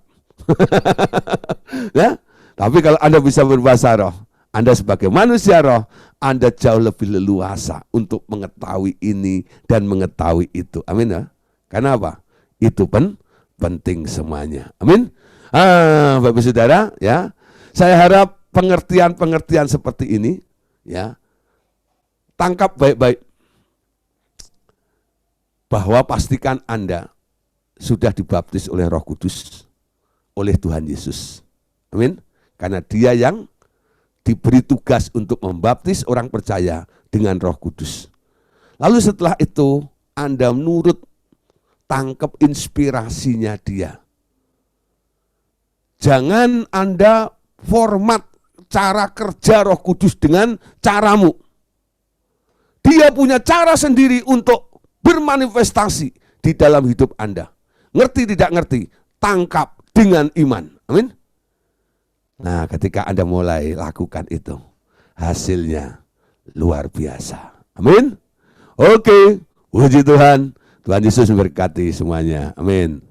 Ya, tapi kalau Anda bisa berbahasa roh, Anda sebagai manusia roh, Anda jauh lebih leluasa untuk mengetahui ini dan mengetahui itu. Amin ya. Karena apa? Itu penting semuanya. Amin. Bapak Saudara, ya. Saya harap pengertian-pengertian seperti ini, ya, tangkap baik-baik, bahwa pastikan Anda sudah dibaptis oleh Roh Kudus, oleh Tuhan Yesus. Amin. Karena Dia yang diberi tugas untuk membaptis orang percaya dengan Roh Kudus. Lalu setelah itu Anda menurut, tangkap inspirasinya Dia. Jangan Anda format cara kerja Roh Kudus dengan caramu. Dia punya cara sendiri untuk bermanifestasi di dalam hidup Anda. Ngerti tidak ngerti, tangkap dengan iman. Amin. Nah, ketika Anda mulai lakukan itu, hasilnya luar biasa. Amin. Oke, puji Tuhan. Tuhan Yesus memberkati semuanya. Amin.